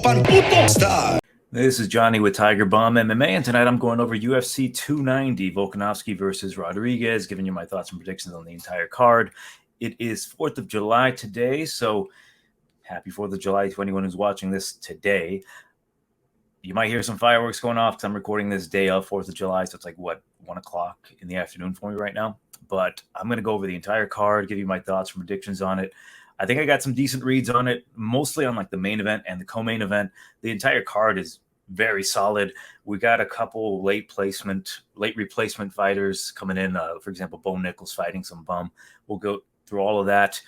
pan puto star. This is Johnny with Tiger Bomb MMA, and tonight I'm going over UFC 290, Volkanovski versus Rodriguez, giving you my thoughts and predictions on the entire card. It is 4th of July today, so happy 4th of July to anyone who's watching this today. You might hear some fireworks going off because I'm recording this day of 4th of July, so it's like, 1 o'clock in the afternoon for me right now. But I'm going to go over the entire card, give you my thoughts and predictions on it. I think I got some decent reads on it, mostly on like the main event and the co-main event. The entire card is very solid. We got a couple late replacement fighters coming in. For example, Bo Nickal fighting some bum. We'll go through all of that.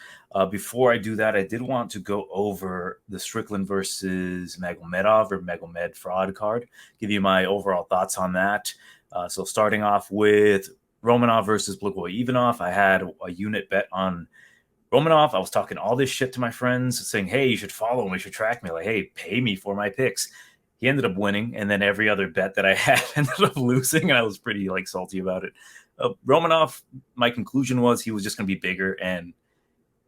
Before I do that, I did want to go over the Strickland versus Magomedov or Magomed fraud card, give you my overall thoughts on that. So starting off with Romanov versus Blagoy-Ivanov, I had a unit bet on Romanov. I was talking all this shit to my friends, saying, hey, you should follow me, you should track me. Like, hey, pay me for my picks. He ended up winning, and then every other bet that I had ended up losing, and I was pretty salty about it. Romanov, my conclusion was he was just going to be bigger, and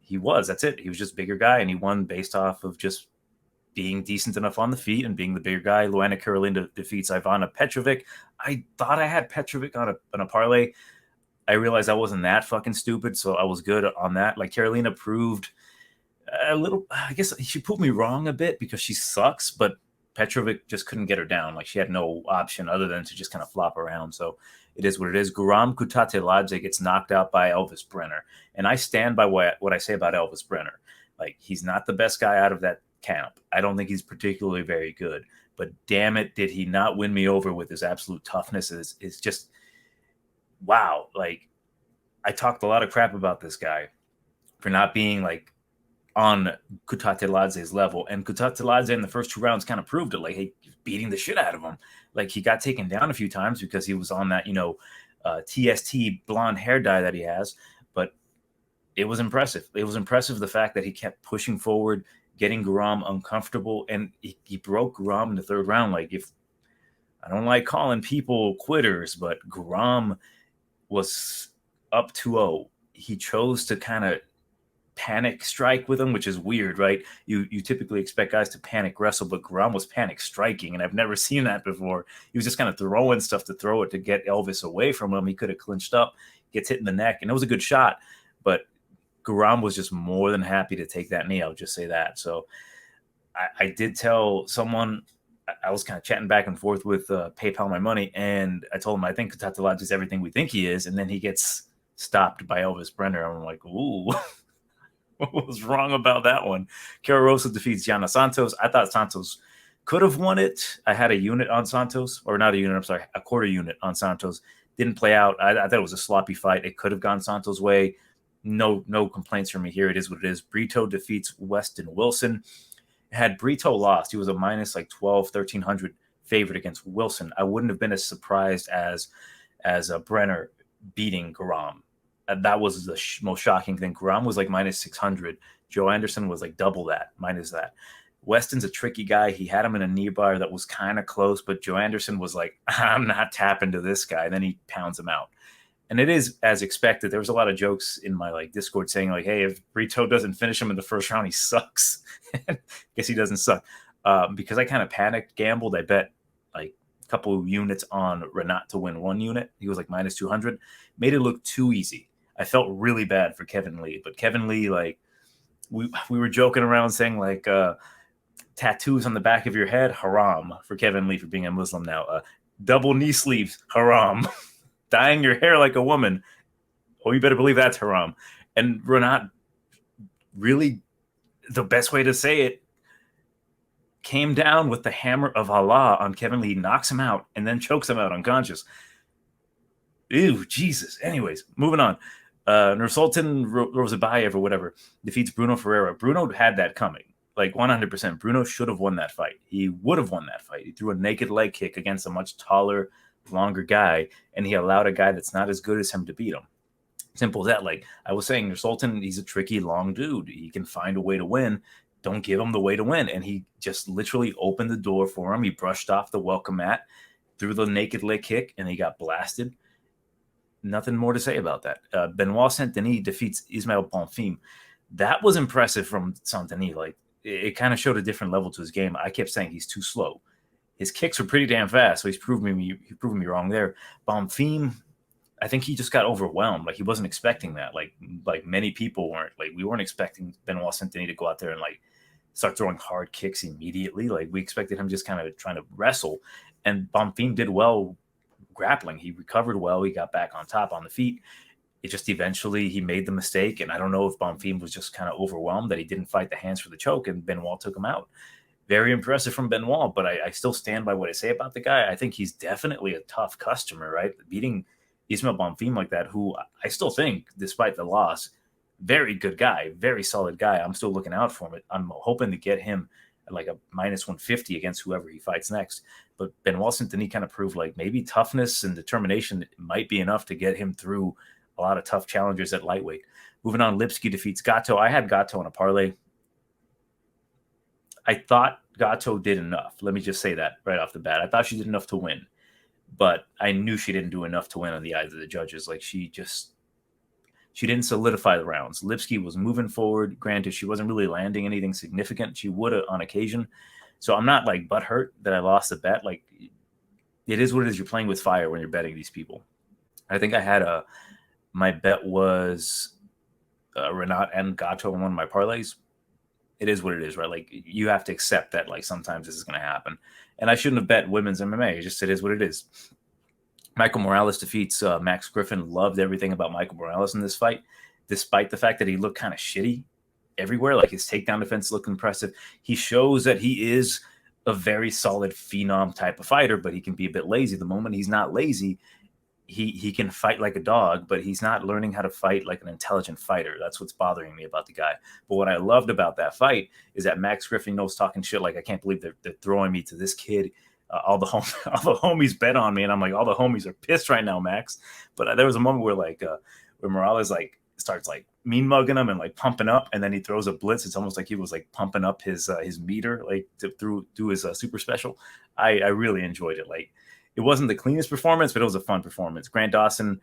he was. That's it. He was just a bigger guy, and he won based off of just being decent enough on the feet and being the bigger guy. Luana Carolina defeats Ivana Petrovic. I thought I had Petrovic on a parlay. I realized I wasn't that fucking stupid, so I was good on that. Like, Carolina proved a little, I guess she proved me wrong a bit because she sucks, but Petrovic just couldn't get her down. Like, she had no option other than to just kind of flop around. So it is what it is. Guram Kutateladze gets knocked out by Elvis Brenner. And I stand by what I say about Elvis Brenner. Like, he's not the best guy out of that camp. I don't think he's particularly very good. But damn it, did he not win me over with his absolute toughness. Is just, wow. Like, I talked a lot of crap about this guy for not being, like, on Kutateladze's level, and Kutateladze in the first 2 rounds kind of proved it. Like, hey, beating the shit out of him. Like, he got taken down a few times because he was on that, TST blonde hair dye that he has, but it was impressive. It was impressive the fact that he kept pushing forward, getting Guram uncomfortable, and he broke Guram in the 3rd round. Like, if I don't like calling people quitters, but Guram was up 2-0. He chose to kind of panic strike with him, which is weird, right? You typically expect guys to panic wrestle, but Guram was panic striking, and I've never seen that before. He was just kind of throwing stuff to throw it to get Elvis away from him. He could have clinched up, gets hit in the neck, and it was a good shot, but Guram was just more than happy to take that knee. I'll just say that. So I did tell someone, I was kind of chatting back and forth with PayPal My Money, and I told him I think Kutateladze is everything we think he is, and then he gets stopped by Elvis Brenner. I'm like, ooh. What was wrong about that one? Cara Rosa defeats Yana Santos. I thought Santos could have won it. I had a unit on Santos, or not a unit, I'm sorry, a quarter unit on Santos. Didn't play out. I thought it was a sloppy fight. It could have gone Santos' way. No complaints from me here. It is what it is. Brito defeats Weston Wilson. Had Brito lost, he was a minus 1,300 favorite against Wilson. I wouldn't have been as surprised as Brenner beating Guram. That was the most shocking thing. Guram was minus 600. Joe Anderson was double that, minus that. Weston's a tricky guy. He had him in a knee bar that was kind of close, but Joe Anderson was like, I'm not tapping to this guy. And then he pounds him out. And it is as expected. There was a lot of jokes in my Discord saying hey, if Brito doesn't finish him in the 1st round, he sucks. Guess he doesn't suck. Because I kind of panicked, gambled. I bet a couple of units on Renat to win 1 unit. He was minus 200. Made it look too easy. I felt really bad for Kevin Lee, but Kevin Lee, we were joking around saying tattoos on the back of your head, haram for Kevin Lee for being a Muslim now. Double knee sleeves, haram. Dyeing your hair like a woman, oh, you better believe that's haram. And Renat, really, the best way to say it, came down with the hammer of Allah on Kevin Lee, knocks him out, and then chokes him out unconscious. Ew, Jesus. Anyways, moving on. Nursultan Rozabayev or whatever defeats Bruno Ferreira. Bruno had that coming, 100%. Bruno should have won that fight. He would have won that fight. He threw a naked leg kick against a much taller, longer guy, and he allowed a guy that's not as good as him to beat him. Simple as that. I was saying, Nursultan, he's a tricky, long dude. He can find a way to win. Don't give him the way to win. And he just literally opened the door for him. He brushed off the welcome mat, threw the naked leg kick, and he got blasted. Nothing more to say about that. Benoit Saint-Denis defeats Ismail Bonfim. That was impressive from Saint-Denis. it kind of showed a different level to his game. I kept saying he's too slow. His kicks were pretty damn fast, so he's proven me wrong there. Bonfim, I think he just got overwhelmed. Like he wasn't expecting that. Like many people weren't. Like we weren't expecting Benoit Saint-Denis to go out there and like start throwing hard kicks immediately. Like we expected him just kind of trying to wrestle. And Bonfim did well grappling. He recovered well. He got back on top on the feet. It just eventually he made the mistake. And I don't know if Bonfim was just kind of overwhelmed that he didn't fight the hands for the choke and Benoit took him out. Very impressive from Benoit, but I still stand by what I say about the guy. I think he's definitely a tough customer, right? Beating Ismail Bonfim like that, who I still think, despite the loss, very good guy, very solid guy. I'm still looking out for him. I'm hoping to get him at like a minus 150 against whoever he fights next. But Benoit Saint-Denis kind of proved like maybe toughness and determination might be enough to get him through a lot of tough challengers at lightweight. Moving on, Lipski defeats Gatto. I had Gatto on a parlay. I thought Gatto did enough. Let me just say that right off the bat. I thought she did enough to win, but I knew she didn't do enough to win on the eyes of the judges. Like she didn't solidify the rounds. Lipski was moving forward. Granted, she wasn't really landing anything significant. She would on occasion. So I'm not like butthurt that I lost the bet. Like it is what it is. You're playing with fire when you're betting these people. I think I had my bet was Renat and Gatto in one of my parlays. It is what it is, right? Like you have to accept that like sometimes this is going to happen. And I shouldn't have bet women's MMA. It is what it is. Michael Morales defeats Max Griffin. Loved everything about Michael Morales in this fight, despite the fact that he looked kind of shitty everywhere. Like his takedown defense looked impressive. He shows that he is a very solid phenom type of fighter, but he can be a bit lazy. The moment he's not lazy, he can fight like a dog, but he's not learning how to fight like an intelligent fighter. That's what's bothering me about the guy. But what I loved about that fight is that Max Griffin knows talking shit. Like, I can't believe they're throwing me to this kid. All the homies bet on me, and I'm like, all the homies are pissed right now, Max. But there was a moment where where Morales like starts like mean mugging him and like pumping up, and then he throws a blitz. It's almost like he was like pumping up his meter like through his super special. I really enjoyed it. Like, it wasn't the cleanest performance, but it was a fun performance. Grant Dawson,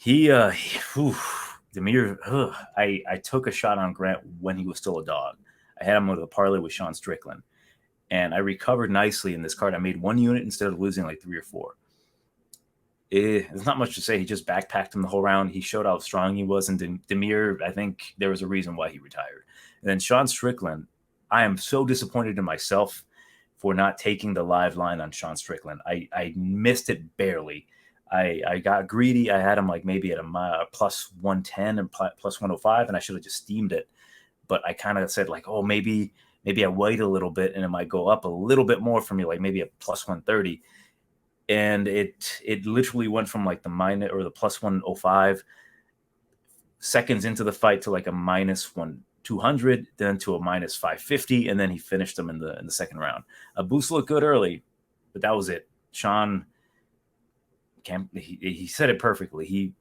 I took a shot on Grant when he was still a dog. I had him with a parlay with Sean Strickland, and I recovered nicely in this card. I made 1 unit instead of losing like 3 or 4. There's not much to say. He just backpacked him the whole round. He showed how strong he was. And Demir, I think there was a reason why he retired. And then Sean Strickland, I am so disappointed in myself for not taking the live line on Sean Strickland. I missed it barely. I got greedy. I had him like maybe at a plus 110 and plus 105, and I should have just steamed it. But I kind of said like, oh, maybe I wait a little bit and it might go up a little bit more for me, like maybe a plus 130. And it literally went from like the minus or the plus 105 seconds into the fight to like a minus 200, then to a minus 550, and then he finished them in the second round. Boost looked good early, but that was it. Sean, he said it perfectly. He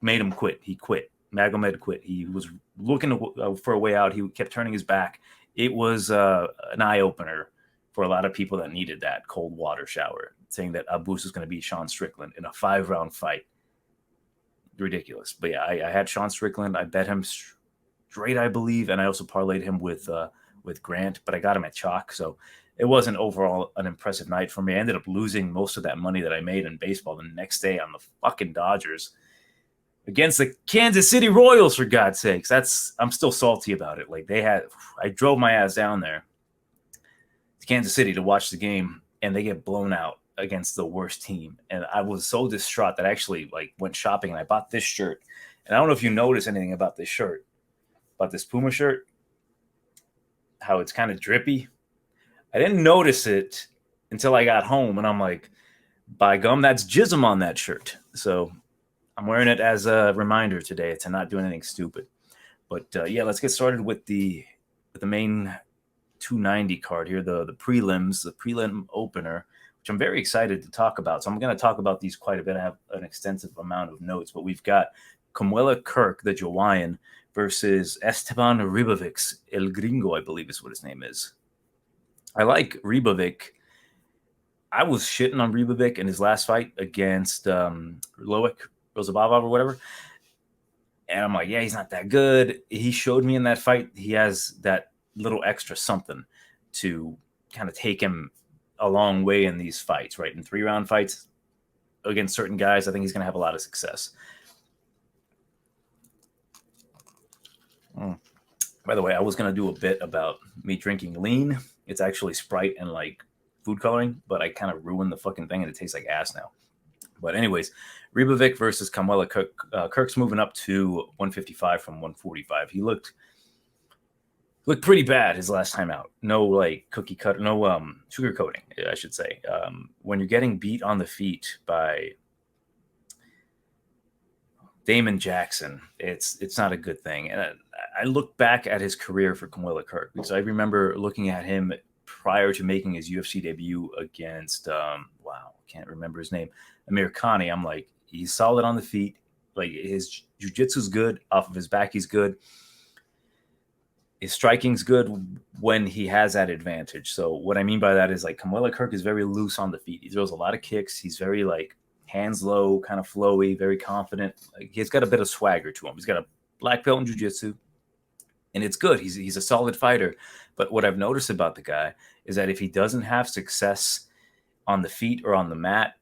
made him quit. He quit. Magomed quit. He was looking for a way out. He kept turning his back. It was an eye-opener for a lot of people that needed that cold water shower, saying that Abus is going to beat Sean Strickland in a 5-round fight. Ridiculous. But yeah, I had Sean Strickland. I bet him straight, I believe, and I also parlayed him with Grant, but I got him at chalk, so it wasn't overall an impressive night for me. I ended up losing most of that money that I made in baseball the next day on the fucking Dodgers against the Kansas City Royals, for God's sakes. I'm still salty about it. Like, I drove my ass down there to Kansas City to watch the game, and they get blown out against the worst team. And I was so distraught that I actually like went shopping and I bought this shirt. And I don't know if you notice anything about this shirt, about this Puma shirt, how it's kind of drippy. I didn't notice it until I got home, and I'm like, by gum, that's jism on that shirt. So I'm wearing it as a reminder today to not do anything stupid. But yeah, let's get started with the main 290 card here, the prelims, the prelim opener, which I'm very excited to talk about. So I'm going to talk about these quite a bit. I have an extensive amount of notes, but we've got Kamuela Kirk, the Jawaian, versus Esteban Ribovics, El Gringo, I believe is what his name is. I like Ribovic. I was shitting on Ribovic in his last fight against Loic Rozabavov or whatever. And I'm like, yeah, he's not that good. He showed me in that fight he has that little extra something to kind of take him a long way in these fights, right? In 3-round fights against certain guys, I think he's going to have a lot of success. By the way, I was going to do a bit about me drinking lean. It's actually Sprite and like food coloring, but I kind of ruined the fucking thing and it tastes like ass now. But anyways, Ribovics versus Kamwela Kirk. Kirk's moving up to 155 from 145. He looked pretty bad his last time out. No like cookie cut, no sugar coating, I should say. When you're getting beat on the feet by Damon Jackson, it's not a good thing. And I look back at his career for Kamwela Kirk because I remember looking at him prior to making his UFC debut against can't remember his name, Amir Khani. I'm like, he's solid on the feet. Like his jiu-jitsu's good. Off of his back, he's good. His striking's good when he has that advantage. So what I mean by that is like Kamwela Kirk is very loose on the feet. He throws a lot of kicks. He's very like hands low, kind of flowy, very confident. Like, he's got a bit of swagger to him. He's got a black belt in jiu-jitsu, and it's good. He's a solid fighter. But what I've noticed about the guy is that if he doesn't have success on the feet or on the mat,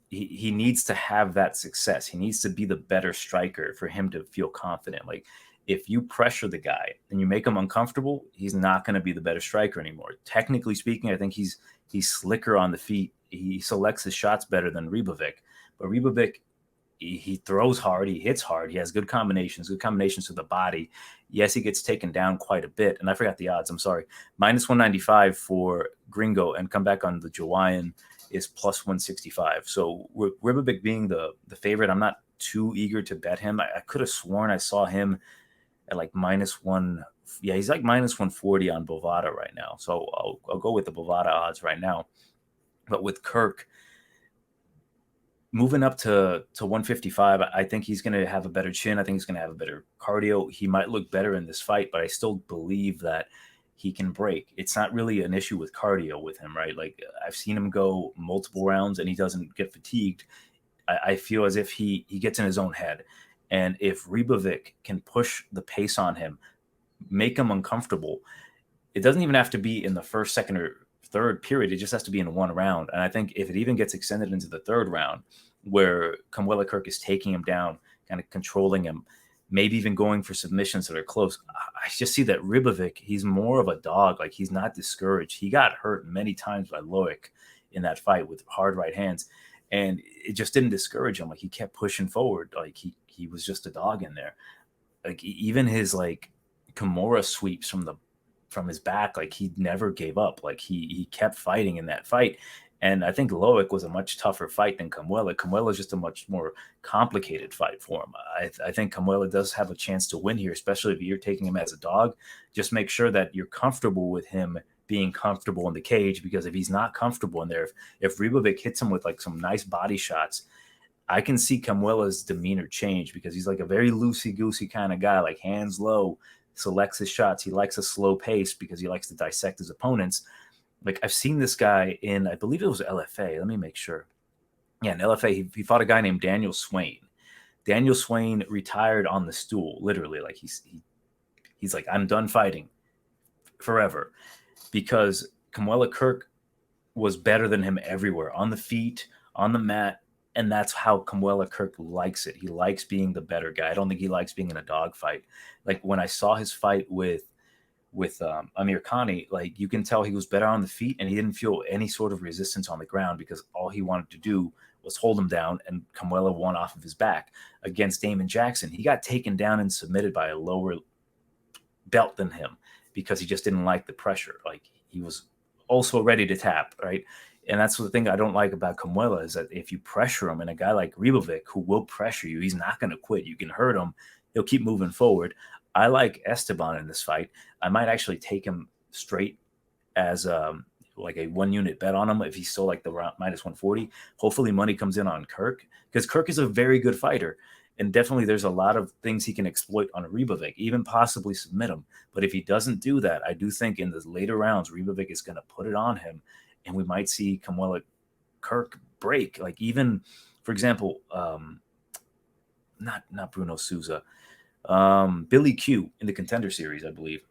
he needs to have that success. He needs to be the better striker for him to feel confident. Like if you pressure the guy and you make him uncomfortable, he's not going to be the better striker anymore. Technically speaking, I think he's slicker on the feet. He selects his shots better than Ribovic. But Ribovic, he throws hard, he hits hard, he has good combinations to the body. Yes, he gets taken down quite a bit. And I forgot the odds, I'm sorry. Minus 195 for Gringo, and come back on the Jawaian is plus 165. So Ribovic being the favorite, I'm not too eager to bet him. I could have sworn I saw him at like minus one. Yeah, he's like minus 140 on Bovada right now. So I'll go with the Bovada odds right now. But with Kirk moving up to 155, I think he's going to have a better chin. I think he's going to have a better cardio. He might look better in this fight, but I still believe that he can break. It's not really an issue with cardio with him, right? Like I've seen him go multiple rounds and he doesn't get fatigued. I feel as if he gets in his own head. And if Ribovic can push the pace on him, make him uncomfortable, it doesn't even have to be in the first, second, or third period. It just has to be in one round. And I think if it even gets extended into the third round, where Kamwela Kirk is taking him down, kind of controlling him, maybe even going for submissions that are close, I just see that Ribovic, he's more of a dog. Like he's not discouraged. He got hurt many times by Loic in that fight with hard right hands, and it just didn't discourage him. Like he kept pushing forward. Like he was just a dog in there. Like even his like Kimura sweeps from his back, like he never gave up. Like he kept fighting in that fight. And I think Loic was a much tougher fight than Kamwela. Kamwela is just a much more complicated fight for him. I think Kamwela does have a chance to win here, especially if you're taking him as a dog. Just make sure that you're comfortable with him being comfortable in the cage, because if he's not comfortable in there, if Ribovic hits him with like some nice body shots, I can see Kamwela's demeanor change, because he's like a very loosey-goosey kind of guy, like hands low, selects his shots. He likes a slow pace because he likes to dissect his opponents. Like I've seen this guy in, I believe it was LFA. Let me make sure. Yeah, in LFA, he fought a guy named Daniel Swain. Daniel Swain retired on the stool, literally. Like he's like, I'm done fighting forever, because Kamwela Kirk was better than him everywhere, on the feet, on the mat. And that's how Kamwela Kirk likes it. He likes being the better guy. I don't think he likes being in a dogfight. Like when I saw his fight with Amir Khani, like you can tell he was better on the feet, and he didn't feel any sort of resistance on the ground, because all he wanted to do was hold him down, and Kamwela won off of his back. Against Damon Jackson, he got taken down and submitted by a lower belt than him, because he just didn't like the pressure. Like he was also ready to tap, right? And that's the thing I don't like about Kamwela, is that if you pressure him, and a guy like Ribovic, who will pressure you, he's not going to quit. You can hurt him. He'll keep moving forward. I like Esteban in this fight. I might actually take him straight as like a 1-unit bet on him if he's still like the minus 140. Hopefully money comes in on Kirk, because Kirk is a very good fighter. And definitely there's a lot of things he can exploit on Ribovic, even possibly submit him. But if he doesn't do that, I do think in the later rounds, Ribovic is going to put it on him, and we might see Kamwela Kirk break. Like even, for example, not Bruno Souza, Billy Q in the Contender Series, I believe.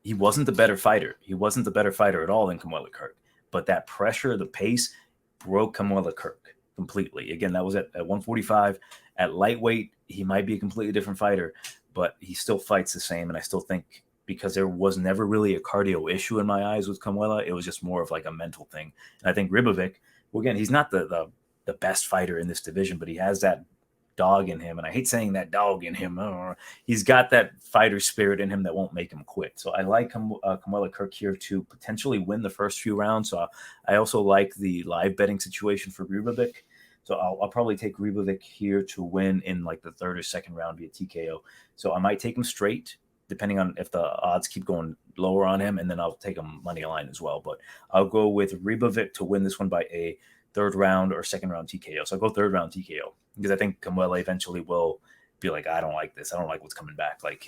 he wasn't the better fighter. He wasn't the better fighter at all than Kamuela Kirk. But that pressure, the pace, broke Kamuela Kirk completely. Again, that was at 145. At lightweight, he might be a completely different fighter, but he still fights the same. And I still think because there was never really a cardio issue in my eyes with Kamuela, it was just more of like a mental thing. And I think Ribovic, well, again, he's not the best fighter in this division, but he has that dog in him. And I hate saying that dog in him. He's got that fighter spirit in him that won't make him quit. So I like Kamuela Kirk here to potentially win the first few rounds. So I also like the live betting situation for Ribovic. So I'll probably take Ribovic here to win in like the third or second round via TKO. So I might take him straight, depending on if the odds keep going lower on him, and then I'll take him money line as well. But I'll go with Ribovic to win this one by a third round or second round TKO. So I'll go third round TKO because I think Kamuela eventually will be like, I don't like this. I don't like what's coming back. Like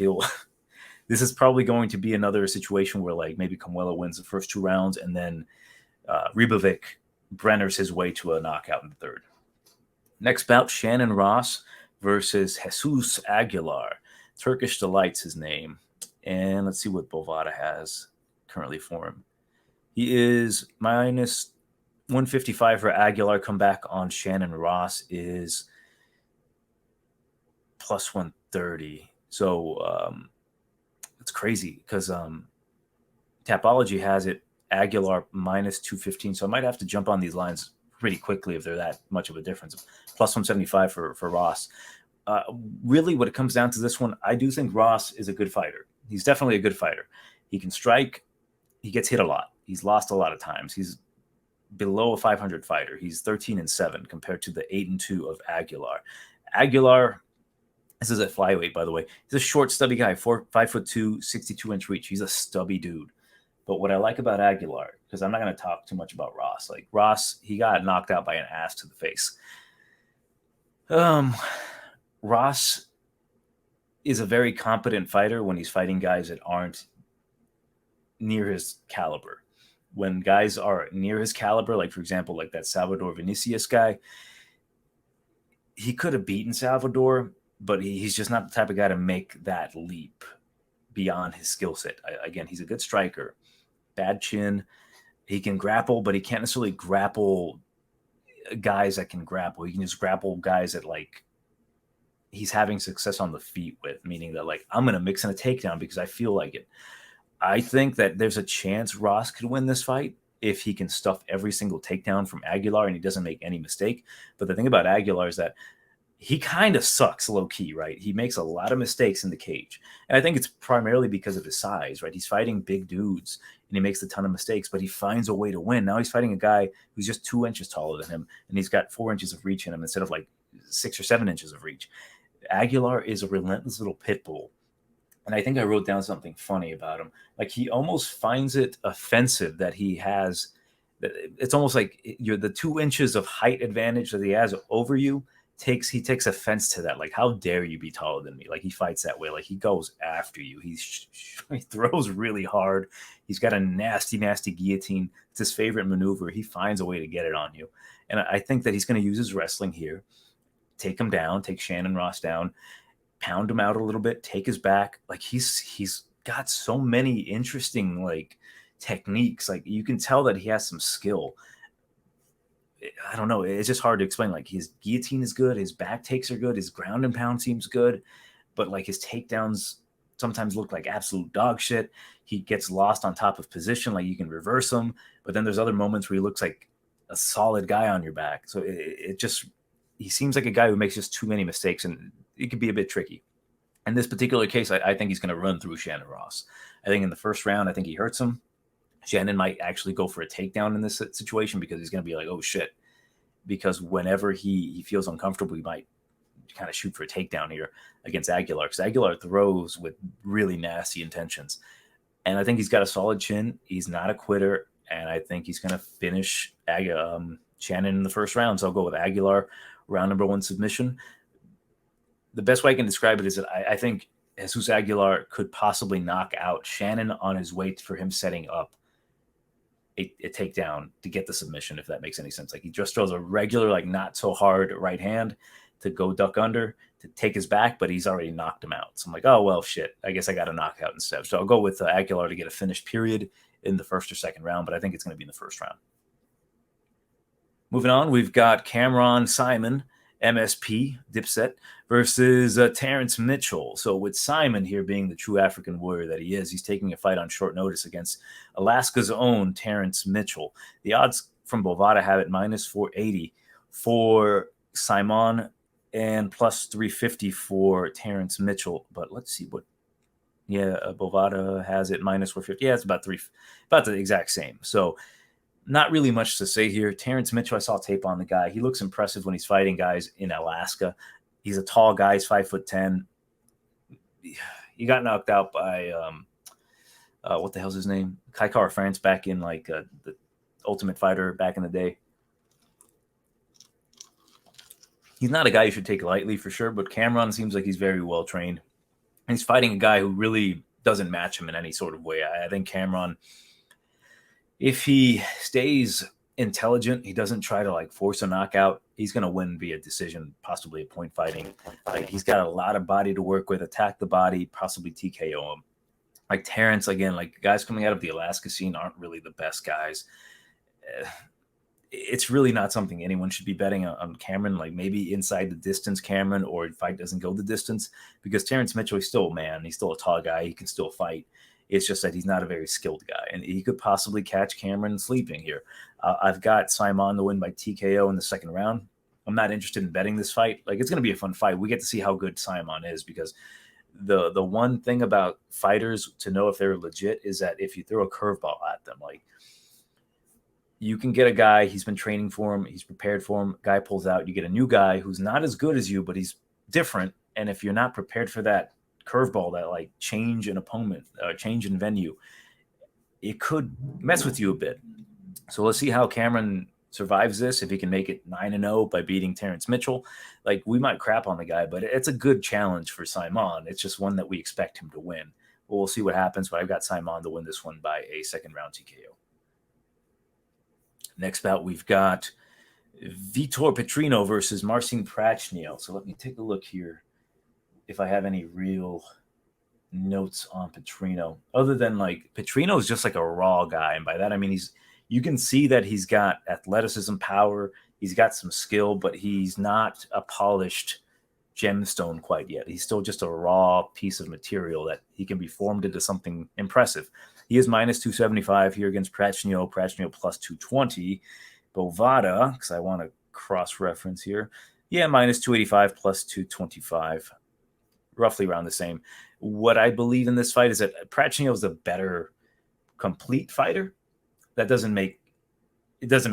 this is probably going to be another situation where like maybe Kamuela wins the first 2 rounds and then Ribovic Brenners his way to a knockout in the third. Next bout, Shannon Ross versus Jesus Aguilar. Turkish Delight's his name. And let's see what Bovada has currently for him. He is minus 155 for Aguilar. Comeback on Shannon Ross is plus 130. So it's crazy because Tapology has it Aguilar minus 215. So I might have to jump on these lines pretty quickly if they're that much of a difference. Plus 175 for Ross. Really, what it comes down to this one, I do think Ross is a good fighter. He's definitely a good fighter. He can strike. He gets hit a lot. He's lost a lot of times. He's below a 500 fighter. He's 13-7 compared to the 8-2 of Aguilar. Aguilar, this is at flyweight, by the way. He's a short, stubby guy, 5'2", 62-inch reach. He's a stubby dude. But what I like about Aguilar, because I'm not going to talk too much about Ross. Like Ross, he got knocked out by an ass to the face. Ross is a very competent fighter when he's fighting guys that aren't near his caliber. When guys are near his caliber, like for example, like that Salvador Vinicius guy, he could have beaten Salvador, but he's just not the type of guy to make that leap beyond his skill set. Again, he's a good striker, bad chin. He can grapple, but he can't necessarily grapple guys that can grapple. He can just grapple guys that like he's having success on the feet with, meaning that like I'm going to mix in a takedown because I feel like it. I think that there's a chance Ross could win this fight if he can stuff every single takedown from Aguilar and he doesn't make any mistake. But the thing about Aguilar is that he kind of sucks low key, right? He makes a lot of mistakes in the cage. And I think it's primarily because of his size, right? He's fighting big dudes and he makes a ton of mistakes, but he finds a way to win. Now he's fighting a guy who's just 2 inches taller than him and he's got 4 inches of reach in him instead of like 6 or 7 inches of reach. Aguilar is a relentless little pit bull. And I think I wrote down something funny about him. Like he almost finds it offensive that he has, it's almost like you're the 2 inches of height advantage that he has over you. He takes offense to that. Like, how dare you be taller than me? Like he fights that way. Like he goes after you. He throws really hard. He's got a nasty, nasty guillotine. It's his favorite maneuver. He finds a way to get it on you. And I think that he's going to use his wrestling here. Take him down, take Shannon Ross down, pound him out a little bit, take his back. Like he's got so many interesting like techniques. Like you can tell that he has some skill. I don't know. It's just hard to explain. Like his guillotine is good. His back takes are good. His ground and pound seems good, but like his takedowns sometimes look like absolute dog shit. He gets lost on top of position. Like you can reverse him, but then there's other moments where he looks like a solid guy on your back. So he seems like a guy who makes just too many mistakes and it could be a bit tricky. In this particular case, I think he's going to run through Shannon Ross. I think in the first round, I think he hurts him. Shannon might actually go for a takedown in this situation because he's going to be like, oh shit. Because whenever he feels uncomfortable, he might kind of shoot for a takedown here against Aguilar. Because Aguilar throws with really nasty intentions. And I think he's got a solid chin. He's not a quitter. And I think he's going to finish Shannon in the first round. So I'll go with Aguilar, round number 1 submission. The best way I can describe it is that I think Jesus Aguilar could possibly knock out Shannon on his way for him setting up a takedown to get the submission, if that makes any sense. Like he just throws a regular, like not so hard right hand to go duck under to take his back, but he's already knocked him out. So I'm like, oh, well, shit. I guess I got a knockout instead. So I'll go with Aguilar to get a finish period in the first or second round, but I think it's going to be in the first round. Moving on, we've got Cameron Saiimon, MSP, Dipset, versus Terrence Mitchell. So with Saiimon here being the true African warrior that he is, he's taking a fight on short notice against Alaska's own Terrence Mitchell. The odds from Bovada have it minus 480 for Saiimon and plus 350 for Terrence Mitchell. But let's see what, Bovada has it minus 450. Yeah, it's about the exact same. So not really much to say here. Terrence Mitchell, I saw tape on the guy. He looks impressive when he's fighting guys in Alaska. He's a tall guy. He's 5'10". He got knocked out by, what the hell's his name? Kai Kara-France back in the Ultimate Fighter back in the day. He's not a guy you should take lightly for sure, but Cameron seems like he's very well trained. He's fighting a guy who really doesn't match him in any sort of way. I think Cameron, if he stays intelligent, he doesn't try to force a knockout, he's going to win via decision, possibly a point fighting. He's got a lot of body to work with, attack the body, possibly TKO him. Terrence, again, guys coming out of the Alaska scene aren't really the best guys. It's really not something anyone should be betting on Cameron, maybe inside the distance Cameron, or if fight doesn't go the distance, because Terrence Mitchell, he's still a man. He's still a tall guy. He can still fight. It's just that he's not a very skilled guy, and he could possibly catch Cameron sleeping here. I've got Saiimon to win by TKO in the second round. I'm not interested in betting this fight. It's going to be a fun fight. We get to see how good Saiimon is, because the one thing about fighters to know if they're legit is that if you throw a curveball at them, you can get a guy, he's been training for him, he's prepared for him, guy pulls out, you get a new guy who's not as good as you, but he's different, and if you're not prepared for that curveball, that change in opponent, change in venue, it could mess with you a bit. So let's see how Cameron survives this, if he can make it 9-0 by beating Terrence Mitchell. We might crap on the guy, but it's a good challenge for Saiimon. It's just one that we expect him to win. Well, we'll see what happens, but I've got Saiimon to win this one by a second round TKO. Next bout, we've got Vitor Petrino versus Marcin Prachnio. So let me take a look here if I have any real notes on Petrino, other than Petrino is just a raw guy. And by that, I mean, you can see that he's got athleticism, power, he's got some skill, but he's not a polished gemstone quite yet. He's still just a raw piece of material that he can be formed into something impressive. He is minus 275 here against Prachnio plus 220. Bovada, because I want to cross-reference here. Yeah, minus 285 plus 225. Roughly around the same. What I believe in this fight is that Prachnio is the better complete fighter. It doesn't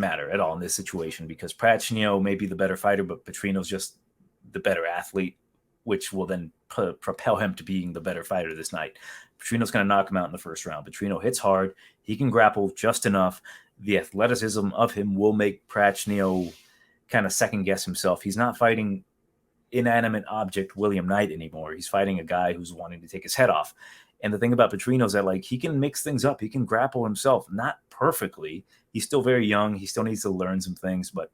matter at all in this situation, because Prachnio may be the better fighter, but Petrino's just the better athlete, which will then propel him to being the better fighter this night. Petrino's going to knock him out in the first round. Petrino hits hard. He can grapple just enough. The athleticism of him will make Prachnio kind of second guess himself. He's not fighting inanimate object William Knight anymore. He's fighting a guy who's wanting to take his head off. And the thing about Petrino is that he can mix things up. He can grapple himself, not perfectly. He's still very young. He still needs to learn some things, but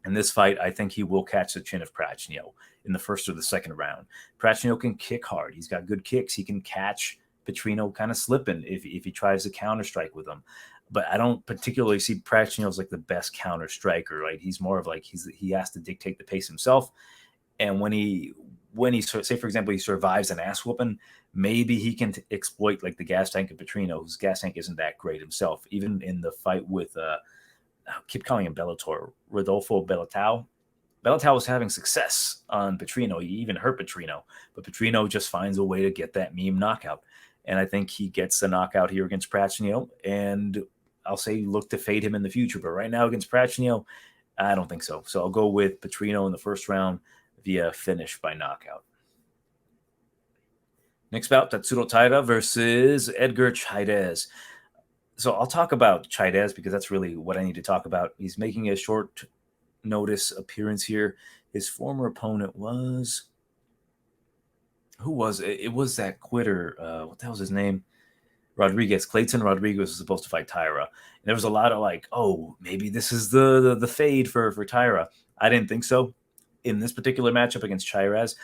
in this fight, I think he will catch the chin of Prachnio in the first or the second round. Prachnio can kick hard. He's got good kicks. He can catch Petrino kind of slipping if he tries to counter strike with him. But I don't particularly see Prachnio as the best counter striker. He's more of he has to dictate the pace himself. And when he say, for example, he survives an ass whooping, maybe he can exploit the gas tank of Petrino, whose gas tank isn't that great himself. Even in the fight with, I keep calling him Bellator, Rodolfo Bellatao. Bellatao was having success on Petrino. He even hurt Petrino, but Petrino just finds a way to get that meme knockout. And I think he gets the knockout here against Prachnio, and I'll say look to fade him in the future. But right now against Prachnio, I don't think so. So I'll go with Petrino in the first round via finish by knockout. Next bout, Tatsuro Taira versus Edgar Chairez. So I'll talk about Chairez because that's really what I need to talk about. He's making a short notice appearance here. His former opponent was... Who was it? It was that quitter. What the hell's his name? Rodriguez. Clayton Rodriguez was supposed to fight Taira. And there was a lot of oh, maybe this is the fade for Taira. I didn't think so. in this particular matchup against Chairez,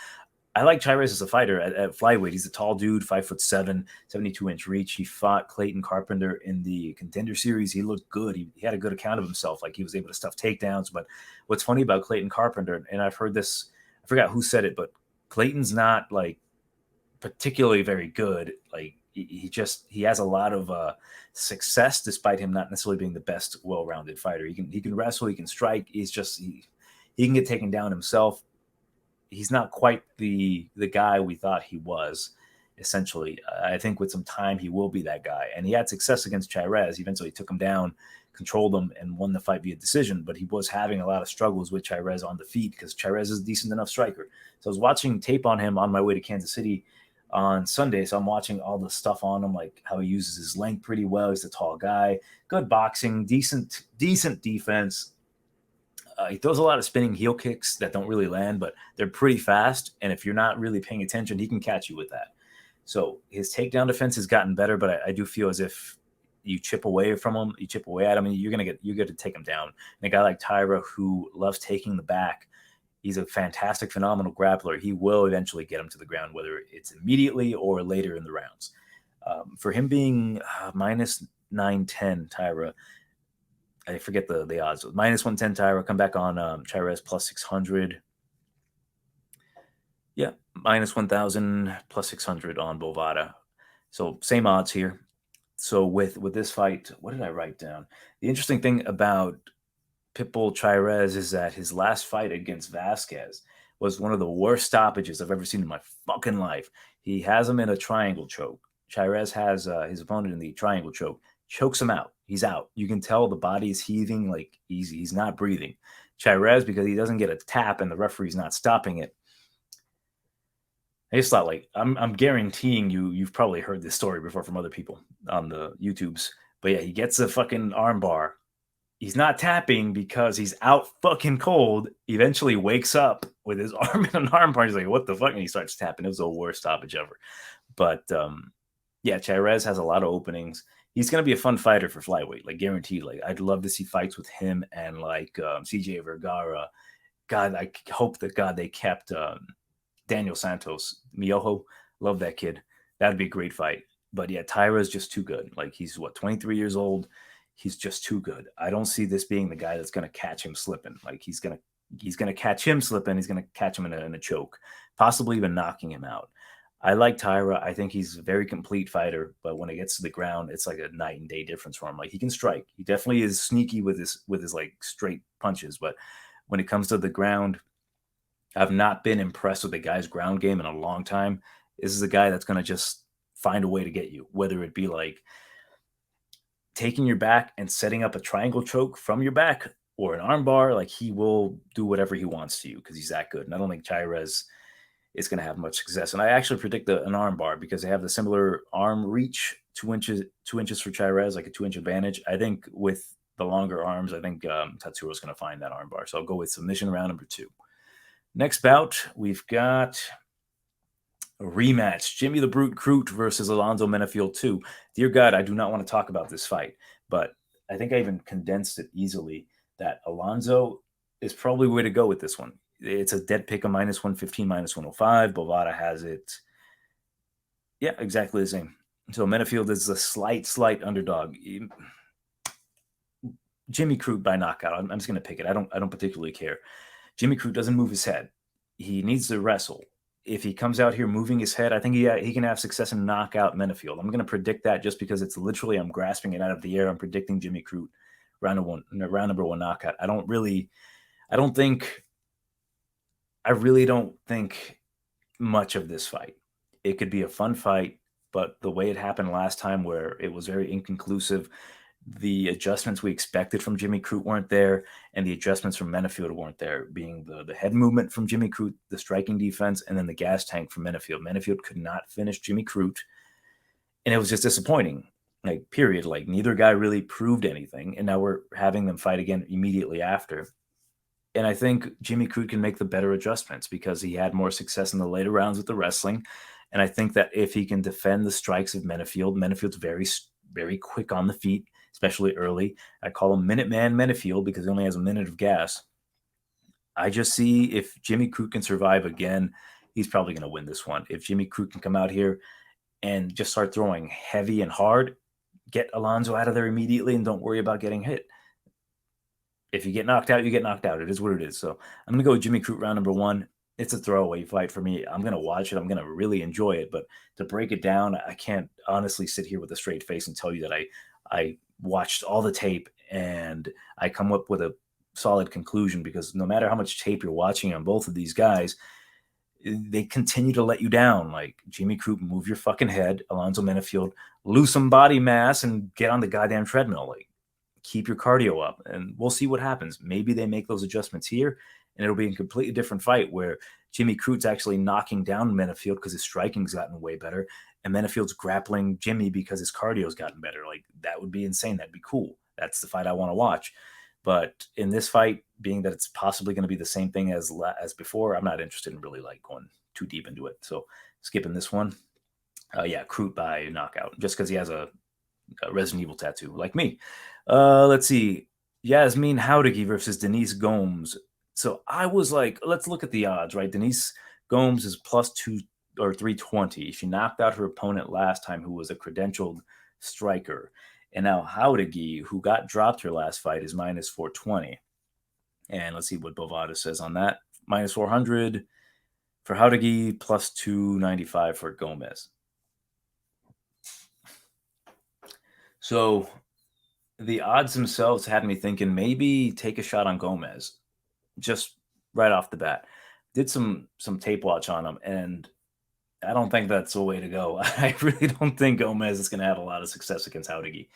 I like Chairez as a fighter at flyweight. He's a tall dude, 5'7", 72-inch reach. He fought Clayton Carpenter in the Contender Series. He looked good. He had a good account of himself. Like, he was able to stuff takedowns. But what's funny about Clayton Carpenter, and I've heard this, I forgot who said it, but Clayton's not like particularly very good. Like, he has a lot of success despite him not necessarily being the best well-rounded fighter. He can wrestle, he can strike. He can get taken down himself. He's not quite the guy we thought he was, essentially. I think with some time, he will be that guy. And he had success against Chairez. He eventually took him down, controlled him, and won the fight via decision. But he was having a lot of struggles with Chairez on the feet because Chairez is a decent enough striker. So I was watching tape on him on my way to Kansas City on Sunday. So I'm watching all the stuff on him, like how he uses his length pretty well. He's a tall guy, good boxing, decent defense. He throws a lot of spinning heel kicks that don't really land, but they're pretty fast. And if you're not really paying attention, he can catch you with that. So his takedown defense has gotten better, but I do feel as if you chip away from him, you chip away at him, and you're going to take him down. And a guy like Taira, who loves taking the back, he's a fantastic, phenomenal grappler. He will eventually get him to the ground, whether it's immediately or later in the rounds. For him being minus 910, Taira, I forget the odds. Minus 110 Taira, come back on Chairez plus 600. Yeah, minus 1,000 plus 600 on Bovada. So same odds here. So with this fight, what did I write down? The interesting thing about Pitbull Chairez is that his last fight against Vasquez was one of the worst stoppages I've ever seen in my fucking life. He has him in a triangle choke. Chairez has his opponent in the triangle choke, chokes him out. He's out. You can tell the body is heaving, like he's not breathing. Chairez, because he doesn't get a tap and the referee's not stopping it. I just thought, like, I'm guaranteeing you've probably heard this story before from other people on the YouTubes. But yeah, he gets a fucking arm bar. He's not tapping because he's out fucking cold. He eventually wakes up with his arm in an arm bar. He's like, what the fuck? And he starts tapping. It was the worst stoppage ever. But yeah, Chairez has a lot of openings. He's going to be a fun fighter for flyweight, like guaranteed. Like, I'd love to see fights with him and like CJ Vergara. God, I hope that they kept Daniel Santos, Miojo. Love that kid. That'd be a great fight. But yeah, Taira is just too good. Like, he's 23 years old. He's just too good. I don't see this being the guy that's going to catch him slipping. Like, he's going to catch him slipping. He's going to catch him in a choke, possibly even knocking him out. I like Taira. I think he's a very complete fighter, but when it gets to the ground, it's like a night and day difference for him. Like, he can strike. He definitely is sneaky with his like straight punches, but when it comes to the ground, I've not been impressed with the guy's ground game in a long time. This is a guy that's going to just find a way to get you, whether it be like taking your back and setting up a triangle choke from your back or an arm bar. Like, he will do whatever he wants to you because he's that good. And I don't think Chairez is going to have much success. And I actually predict an arm bar because they have the similar arm reach, 2 inches for Chairez, like a 2-inch advantage. I think with the longer arms, I think Tatsuro is going to find that arm bar. So I'll go with submission round number 2. Next bout, we've got a rematch. Jimmy the Brute Crute versus Alonzo Menifield 2. Dear God, I do not want to talk about this fight, but I think I even condensed it easily that Alonzo is probably the way to go with this one. It's a dead pick of minus 115, minus 105. Bovada has it. Yeah, exactly the same. So Menifield is a slight underdog. Jimmy Crute by knockout. I'm just going to pick it. I don't particularly care. Jimmy Crute doesn't move his head. He needs to wrestle. If he comes out here moving his head, I think he can have success and knock out Menifield. I'm going to predict that just because it's literally, I'm grasping it out of the air. I'm predicting Jimmy Crute round number 1 knockout. I really don't think much of this fight. It could be a fun fight, but the way it happened last time where it was very inconclusive, the adjustments we expected from Jimmy Crute weren't there, and the adjustments from Menifield weren't there, being the head movement from Jimmy Crute, the striking defense, and then the gas tank from Menifield. Menifield could not finish Jimmy Crute, and it was just disappointing, like, period. Like, neither guy really proved anything, and now we're having them fight again immediately after. And I think Jimmy Crute can make the better adjustments because he had more success in the later rounds with the wrestling. And I think that if he can defend the strikes of Menifield's very, very quick on the feet, especially early. I call him Minuteman Menifield because he only has a minute of gas. I just see if Jimmy Crute can survive again, he's probably going to win this one. If Jimmy Crute can come out here and just start throwing heavy and hard, get Alonso out of there immediately and don't worry about getting hit. If you get knocked out, you get knocked out. It is what it is. So I'm going to go with Jimmy Crute round number 1. It's a throwaway fight for me. I'm going to watch it. I'm going to really enjoy it. But to break it down, I can't honestly sit here with a straight face and tell you that I watched all the tape and I come up with a solid conclusion, because no matter how much tape you're watching on both of these guys, they continue to let you down. Like, Jimmy Crute, move your fucking head. Alonzo Menifield, lose some body mass and get on the goddamn treadmill. Like, keep your cardio up, and we'll see what happens. Maybe they make those adjustments here, and it'll be a completely different fight where Jimmy Crute's actually knocking down Menifield because his striking's gotten way better, and Menifield's grappling Jimmy because his cardio's gotten better. Like, that would be insane. That'd be cool. That's the fight I want to watch. But in this fight, being that it's possibly going to be the same thing as before, I'm not interested in really like going too deep into it. So skipping this one. Crute by knockout, just because he has a Resident Evil tattoo like me. Let's see. Yasmin Jauregui versus Denise Gomes. So I was like, let's look at the odds, right? Denise Gomes is +2 or 320. She knocked out her opponent last time, who was a credentialed striker. And now Jauregui, who got dropped her last fight, is -420. And let's see what Bovada says on that. -400 for Jauregui, +295 for Gomes. So the odds themselves had me thinking maybe take a shot on Gomes, just right off the bat. Did some tape watch on him, and I don't think that's the way to go. I really don't think Gomes is going to have a lot of success against Jauregui.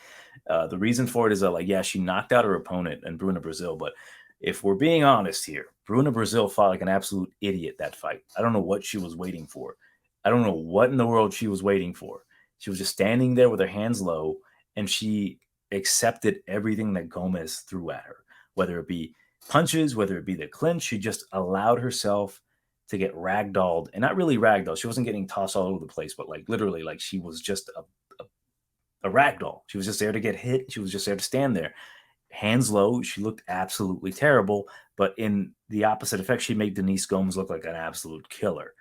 The reason for it is that, she knocked out her opponent in Bruna Brazil, but if we're being honest here, Bruna Brazil fought like an absolute idiot that fight. I don't know what she was waiting for. I don't know what in the world she was waiting for. She was just standing there with her hands low, and she accepted everything that Gomes threw at her, whether it be punches, whether it be the clinch. She just allowed herself to get ragdolled, and not really ragdolled. She wasn't getting tossed all over the place, but literally, she was just a ragdoll. She was just there to get hit. She was just there to stand there. Hands low. She looked absolutely terrible, but in the opposite effect, she made Denise Gomes look like an absolute killer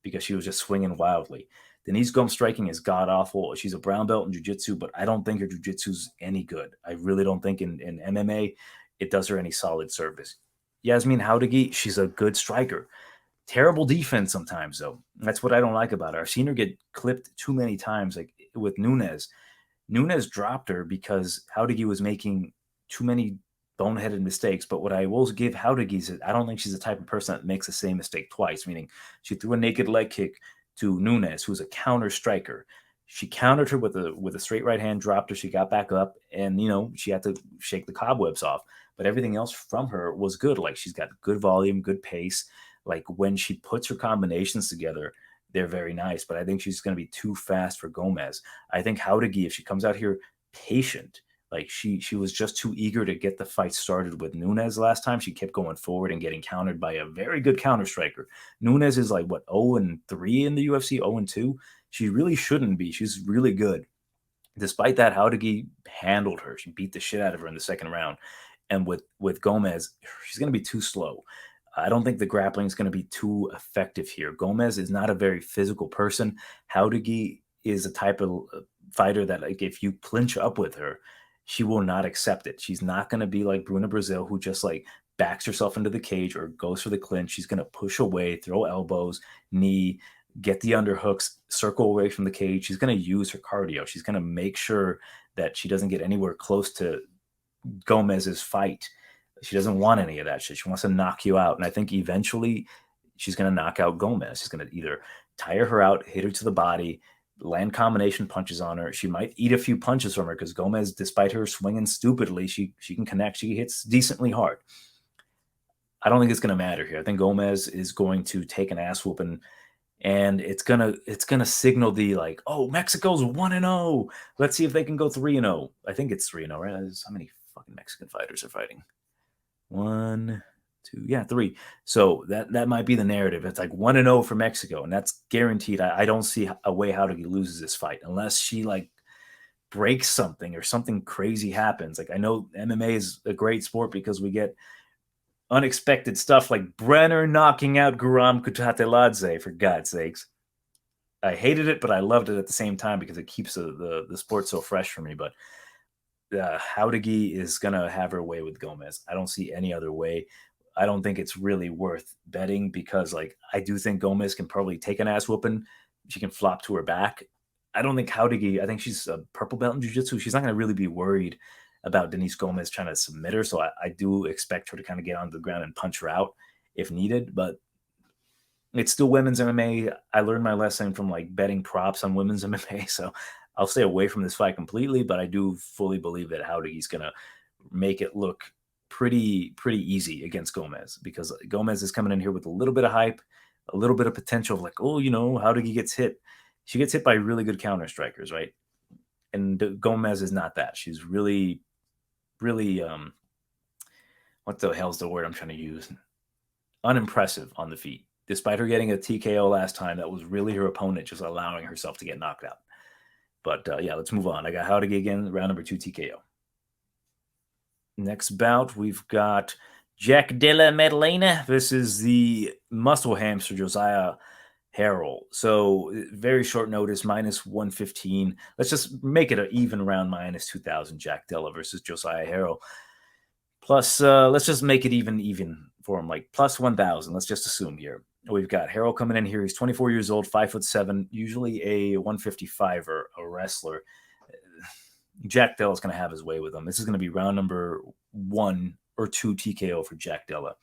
because she was just swinging wildly. Denise Gomes' striking is god-awful. She's a brown belt in jiu-jitsu, but I don't think her jiu-jitsu's any good. I really don't think in MMA it does her any solid service. Yasmin Jauregui, she's a good striker. Terrible defense sometimes, though. That's what I don't like about her. I've seen her get clipped too many times, like with Nunes. Nunes dropped her because Jauregui was making too many boneheaded mistakes. But what I will give Jauregui is I don't think she's the type of person that makes the same mistake twice, meaning she threw a naked leg kick to Nunes, who's a counter striker. She countered her with a straight right hand, dropped her. She got back up, and she had to shake the cobwebs off. But everything else from her was good. Like, she's got good volume, good pace. Like, when she puts her combinations together, they're very nice. But I think she's going to be too fast for Gomes. I think Jauregui, if she comes out here patient, like she was just too eager to get the fight started with Nunes last time. She kept going forward and getting countered by a very good counter striker. Nunes is 0-3 in the UFC, 0-2. She really shouldn't be. She's really good. Despite that, Jauregui handled her. She beat the shit out of her in the second round. And with Gomes, she's going to be too slow. I don't think the grappling is going to be too effective here. Gomes is not a very physical person. Jauregui is a type of fighter that, if you clinch up with her, she will not accept it. She's not going to be like Bruna Brazil, who just backs herself into the cage or goes for the clinch. She's going to push away, throw elbows, knee, get the underhooks, circle away from the cage. She's going to use her cardio. She's going to make sure that she doesn't get anywhere close to Gomez's fight. She doesn't want any of that shit. She wants to knock you out. And I think eventually she's going to knock out Gomes. She's going to either tire her out, hit her to the body, land combination punches on her. She might eat a few punches from her because Gomes, despite her swinging stupidly, she can connect. She hits decently hard. I don't think it's going to matter here. I think Gomes is going to take an ass whooping, and it's gonna signal the Mexico's 1-0. Let's see if they can go 3-0. I think it's 3-0, right? How many fucking Mexican fighters are fighting? 1, 2, 3. So that might be the narrative. It's 1-0 for Mexico, and that's guaranteed. I don't see a way Jauregui loses this fight unless she breaks something or something crazy happens. I know MMA is a great sport because we get unexpected stuff like Brenner knocking out Guram Kutateladze, for God's sakes. I hated it, but I loved it at the same time because it keeps the sport so fresh for me. But Jauregui is going to have her way with Gomes. I don't see any other way. I don't think it's really worth betting because, like, I do think Gomes can probably take an ass whooping. She can flop to her back. I don't think Jauregui, I think she's a purple belt in jiu-jitsu. She's not going to really be worried about Denise Gomes trying to submit her. So I do expect her to kind of get on the ground and punch her out if needed. But it's still women's MMA. I learned my lesson from like betting props on women's MMA. So I'll stay away from this fight completely, but I do fully believe that Jauregui's going to make it look pretty easy against Gomes because Gomes is coming in here with a little bit of hype, a little bit of potential of like, oh, Jauregui gets hit. She gets hit by really good counter strikers, right? And Gomes is not that. She's really, what the hell's the word I'm trying to use? Unimpressive on the feet. Despite her getting a TKO last time, that was really her opponent just allowing herself to get knocked out. But yeah, let's move on. I got Jauregui again, round number 2 TKO. Next bout, we've got Jack Della Maddalena versus the muscle hamster Josiah Harrell. So very short notice, minus 115. Let's just make it an even round, minus 2,000 Jack Della versus Josiah Harrell. Plus, let's just make it even for him, like plus 1,000. Let's just assume here. We've got Harrell coming in here. He's 24 years old, 5'7", usually a 155er, a wrestler. Jack Della is going to have his way with him. This is going to be round number 1 or 2 TKO for Jack Della.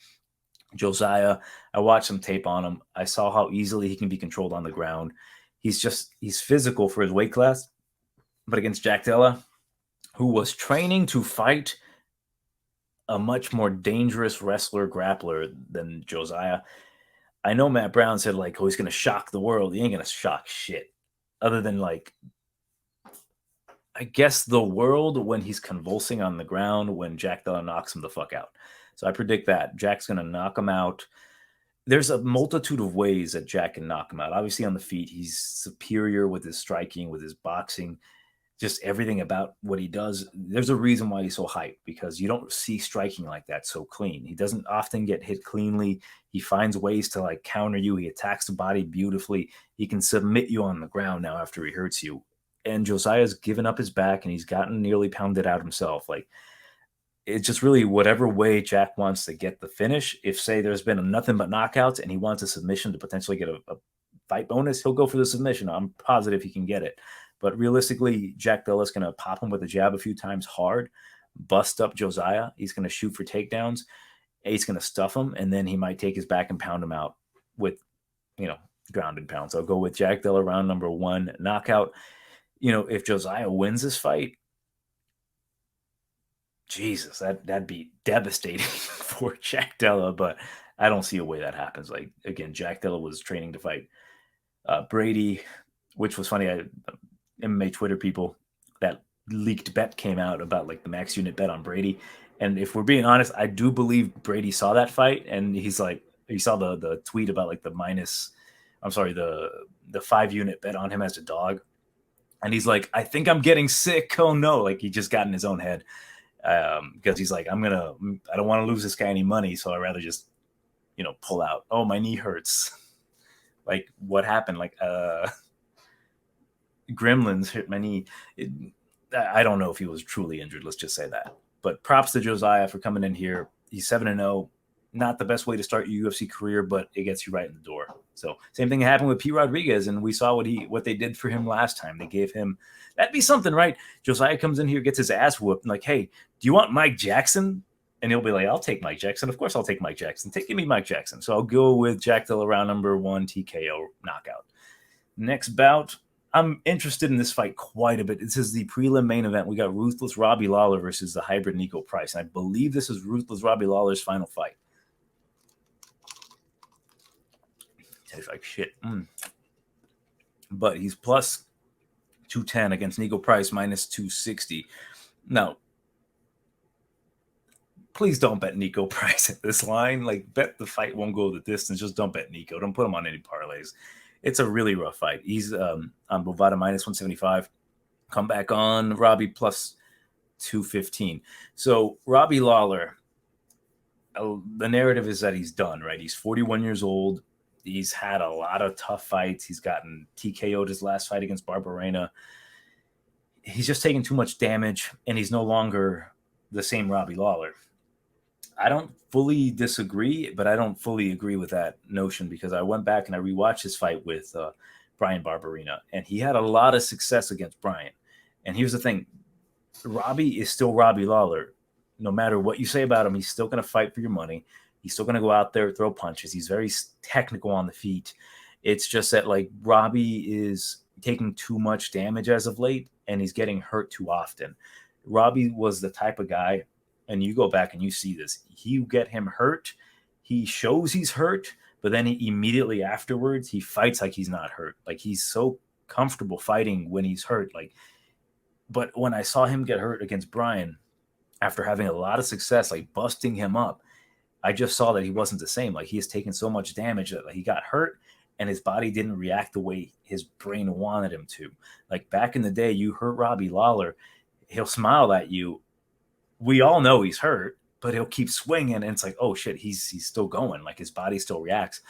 Josiah, I watched some tape on him. I saw how easily he can be controlled on the ground. He's physical for his weight class, but against Jack Della, who was training to fight a much more dangerous wrestler grappler than Josiah. I know Matt Brown said like, oh, he's going to shock the world. He ain't going to shock shit other than like, I guess the world when he's convulsing on the ground when Jack Della knocks him the fuck out. So I predict that Jack's going to knock him out. There's a multitude of ways that Jack can knock him out. Obviously on the feet, he's superior with his striking, with his boxing, just everything about what he does. There's a reason why he's so hyped because you don't see striking like that so clean. He doesn't often get hit cleanly. He finds ways to like counter you. He attacks the body beautifully. He can submit you on the ground now after he hurts you. And Josiah's given up his back and he's gotten nearly pounded out himself. Like, it's just really whatever way Jack wants to get the finish. If, say, there's been nothing but knockouts and he wants a submission to potentially get a fight bonus, he'll go for the submission. I'm positive he can get it. But realistically, Jack Della's going to pop him with a jab a few times hard, bust up Josiah. He's going to shoot for takedowns. He's going to stuff him, and then he might take his back and pound him out with, ground and pound. So I'll go with Jack Della round number 1 knockout. If Josiah wins this fight, Jesus, that'd be devastating for Jack Della, but I don't see a way that happens. Like, again, Jack Della was training to fight Brady, which was funny. MMA Twitter people, that leaked bet came out about like the max unit bet on Brady. And if we're being honest, I do believe Brady saw that fight and he's like, he saw the tweet about like the 5 unit bet on him as a dog. And he's like, I think I'm getting sick. Oh no. Like he just got in his own head. Because he's like, I don't want to lose this guy any money. So I'd rather just, pull out. Oh, my knee hurts. Like what happened? Like, gremlins hit my knee. I don't know if he was truly injured. Let's just say that. But props to Josiah for coming in here. He's 7-0. Not the best way to start your UFC career, but it gets you right in the door. So same thing happened with P. Rodriguez, and we saw what they did for him last time. They gave him, that'd be something, right? Josiah comes in here, gets his ass whooped, and like, hey, do you want Mike Jackson? And he'll be like, I'll take Mike Jackson. Of course I'll take Mike Jackson. Give me Mike Jackson. So I'll go with Jack Della round number 1 TKO knockout. Next bout, I'm interested in this fight quite a bit. This is the prelim main event. We got Ruthless Robbie Lawler versus the hybrid Nico Price. And I believe this is Ruthless Robbie Lawler's final fight. Tastes like shit. But he's plus 210 against Nico Price, minus 260. Now, please don't bet Nico Price at this line. Like, bet the fight won't go the distance. Just don't bet Nico. Don't put him on any parlays. It's a really rough fight. He's on Bovada minus 175. Come back on Robbie plus 215. So Robbie Lawler, the narrative is that he's done, right? He's 41 years old. He's had a lot of tough fights. He's gotten TKO'd his last fight against Barberena. He's just taking too much damage, and he's no longer the same Robbie Lawler. I don't fully disagree, but I don't fully agree with that notion because I went back and I rewatched his fight with Brian Barberena, and he had a lot of success against Brian. And here's the thing, Robbie is still Robbie Lawler. No matter what you say about him, he's still going to fight for your money. He's still going to go out there, throw punches. He's very technical on the feet. It's just that, like, Robbie is taking too much damage as of late, and he's getting hurt too often. Robbie was the type of guy, and you go back and you see this, you get him hurt, he shows he's hurt, but then he immediately afterwards, he fights like he's not hurt. Like, he's so comfortable fighting when he's hurt. Like, but when I saw him get hurt against Brian, after having a lot of success, like busting him up, I just saw that he wasn't the same. Like, he has taken so much damage that he got hurt and his body didn't react the way his brain wanted him to. Like, back in the day, you hurt Robbie Lawler, he'll smile at you. We all know he's hurt, but he'll keep swinging, and it's like, oh shit, he's still going. Like, his body still reacts.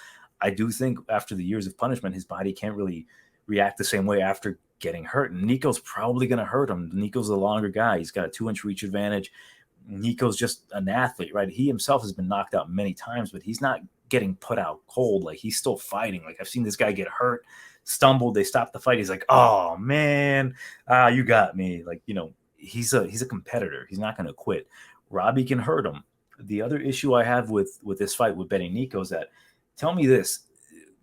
I do think after the years of punishment, his body can't really react the same way after getting hurt. And Nico's probably going to hurt him. Nico's the longer guy. He's got a 2-inch reach advantage. Nico's just an athlete, right? He himself has been knocked out many times, but he's not getting put out cold. Like, he's still fighting. Like, I've seen this guy get hurt, stumbled, they stopped the fight. He's like, oh man, you got me. Like, he's a competitor. He's not going to quit. Robbie can hurt him. The other issue I have with this fight with betting Nico is that, tell me this,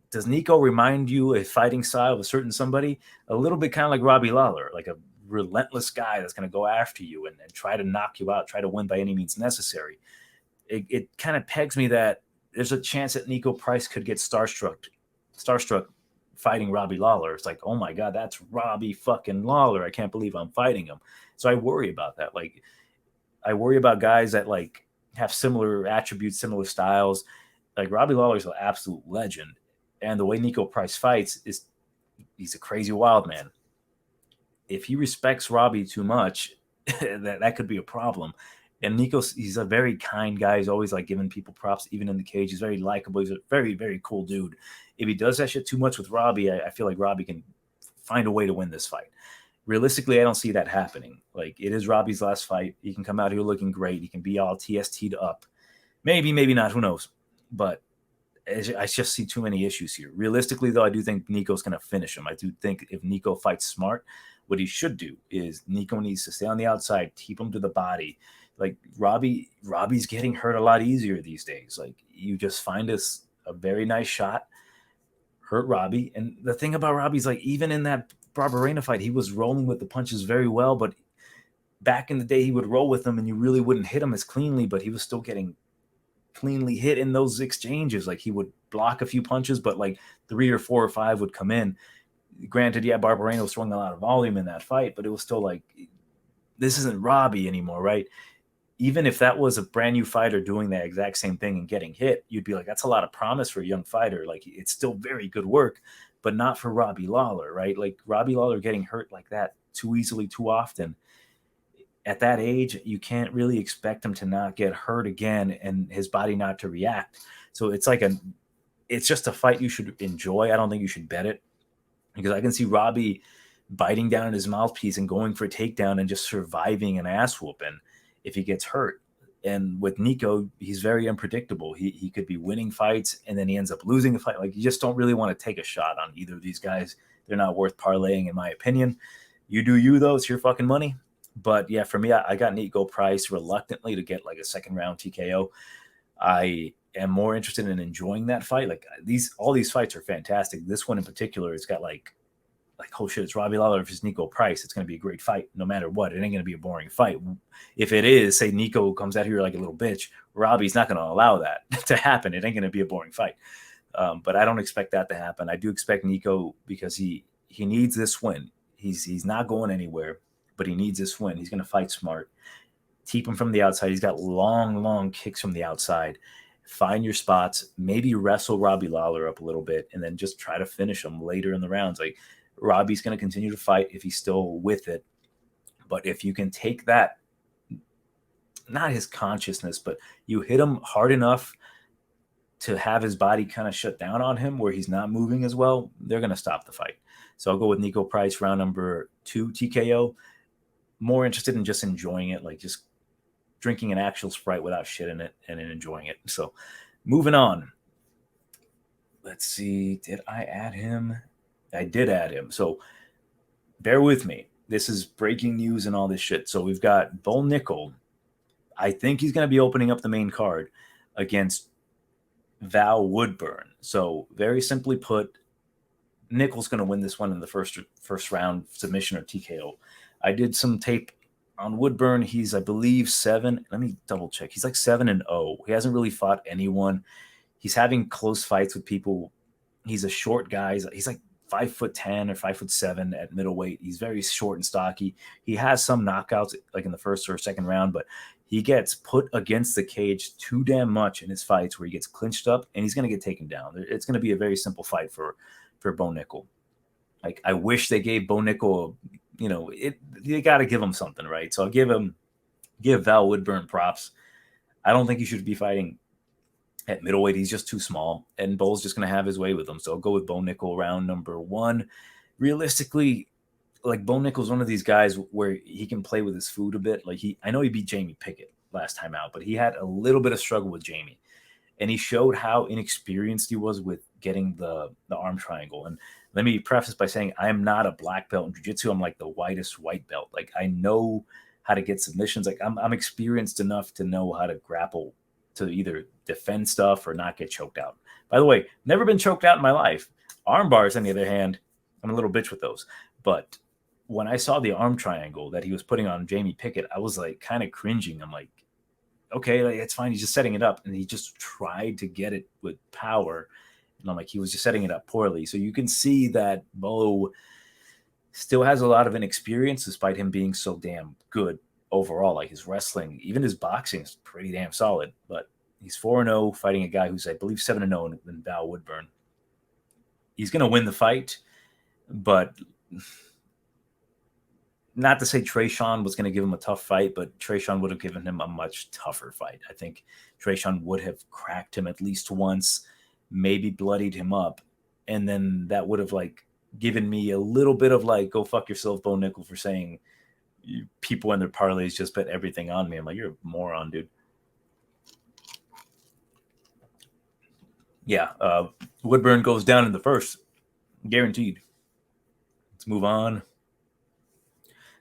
does Nico remind you a fighting style of a certain somebody? A little bit kind of like Robbie Lawler, like a relentless guy that's going to go after you and try to knock you out, try to win by any means necessary. It kind of pegs me that there's a chance that Nico Price could get starstruck fighting Robbie Lawler. It's like, oh my God, that's Robbie fucking Lawler. I can't believe I'm fighting him. So I worry about that. Like, I worry about guys that like have similar attributes, similar styles. Like, Robbie Lawler's an absolute legend. And the way Nico Price fights is he's a crazy wild man. If he respects Robbie too much, that could be a problem. And he's a very kind guy. He's always like giving people props, even in the cage. He's very likable. He's a very, very cool dude. If he does that shit too much with Robbie, I feel like Robbie can find a way to win this fight. Realistically, I don't see that happening. Like, it is Robbie's last fight. He can come out here looking great. He can be all TST'd up. Maybe, maybe not. Who knows? But I just see too many issues here. Realistically, though, I do think Nico's going to finish him. I do think if Nico fights smart, what he should do is Nico needs to stay on the outside, keep him to the body. Like, Robbie's getting hurt a lot easier these days. Like, you just find a very nice shot, hurt Robbie. And the thing about Robbie's, like, even in that Barberena fight, he was rolling with the punches very well. But back in the day, he would roll with them and you really wouldn't hit him as cleanly, but he was still getting cleanly hit in those exchanges. Like, he would block a few punches, but like 3 or 4 or 5 would come in. Granted, yeah, Barberena was throwing a lot of volume in that fight, but it was still like, this isn't Robbie anymore, right? Even if that was a brand new fighter doing that exact same thing and getting hit, you'd be like, that's a lot of promise for a young fighter. Like, it's still very good work, but not for Robbie Lawler, right? Like, Robbie Lawler getting hurt like that too easily, too often. At that age, you can't really expect him to not get hurt again and his body not to react. So it's like it's just a fight you should enjoy. I don't think you should bet it, because I can see Robbie biting down in his mouthpiece and going for a takedown and just surviving an ass whooping if he gets hurt. And with Nico, he's very unpredictable. He could be winning fights and then he ends up losing a fight. Like, you just don't really want to take a shot on either of these guys. They're not worth parlaying, in my opinion. You do you, though. It's your fucking money. But yeah, for me, I got Nico Price reluctantly to get like a second round TKO. I am more interested in enjoying that fight. Like, all these fights are fantastic. This one in particular, it's got like, oh shit, it's Robbie Lawler versus Nico Price. It's going to be a great fight no matter what. It ain't going to be a boring fight. If it is, say Nico comes out here like a little bitch, Robbie's not going to allow that to happen. It ain't going to be a boring fight. But I don't expect that to happen. I do expect Nico, because he needs this win. He's not going anywhere, but he needs this win. He's going to fight smart. Keep him from the outside. He's got long kicks from the outside. Find your spots. Maybe wrestle Robbie Lawler up a little bit, and then just try to finish him later in the rounds. Like, Robbie's going to continue to fight if he's still with it. But if you can take that not his consciousness, but you hit him hard enough to have his body kind of shut down on him where he's not moving as well, they're going to stop the fight. So I'll go with Niko Price, round number 2, TKO. More interested in just enjoying it, like just drinking an actual Sprite without shit in it and enjoying it. So moving on. Let's see. Did I add him? I did add him. So bear with me. This is breaking news and all this shit. So we've got Bo Nickal. I think he's going to be opening up the main card against Val Woodburn. So very simply put, Nickal's going to win this one in the first round submission or TKO. I did some tape on Woodburn. He's, I believe, 7. Let me double check. He's like 7-0. He hasn't really fought anyone. He's having close fights with people. He's a short guy. He's like 5'10" or 5'7" at middleweight. He's very short and stocky. He has some knockouts like in the first or second round, but he gets put against the cage too damn much in his fights where he gets clinched up and he's going to get taken down. It's going to be a very simple fight for Bo Nickal. Like, I wish they gave Bo Nickal, they got to give him something, right? So I'll give Val Woodburn props. I don't think he should be fighting at middleweight. He's just too small, and Bo's just going to have his way with him. So I'll go with Bo Nickal round number 1. Realistically, like, Bo Nickal's one of these guys where he can play with his food a bit. Like, I know he beat Jamie Pickett last time out, but he had a little bit of struggle with Jamie, and he showed how inexperienced he was with getting the arm triangle. And let me preface by saying I am not a black belt in jiu-jitsu. I'm like the whitest white belt. Like, I know how to get submissions. Like, I'm experienced enough to know how to grapple to either defend stuff or not get choked out. By the way, never been choked out in my life. Arm bars, on the other hand, I'm a little bitch with those. But when I saw the arm triangle that he was putting on Jamie Pickett, I was like kind of cringing. I'm like, okay, like, it's fine. He's just setting it up. And he just tried to get it with power. And I'm like, he was just setting it up poorly. So you can see that Bo still has a lot of inexperience despite him being so damn good overall. Like, his wrestling, even his boxing is pretty damn solid. But he's 4-0 fighting a guy who's, I believe, 7-0 in Val Woodburn. He's going to win the fight, but not to say Tresean was going to give him a tough fight, but Tresean would have given him a much tougher fight. I think Tresean would have cracked him at least once, maybe bloodied him up, and then that would have like given me a little bit of like, go fuck yourself, Bo Nickal, for saying people in their parlays just bet everything on me. I'm like, you're a moron, dude. Yeah, Woodburn goes down in the first, guaranteed. Let's move on.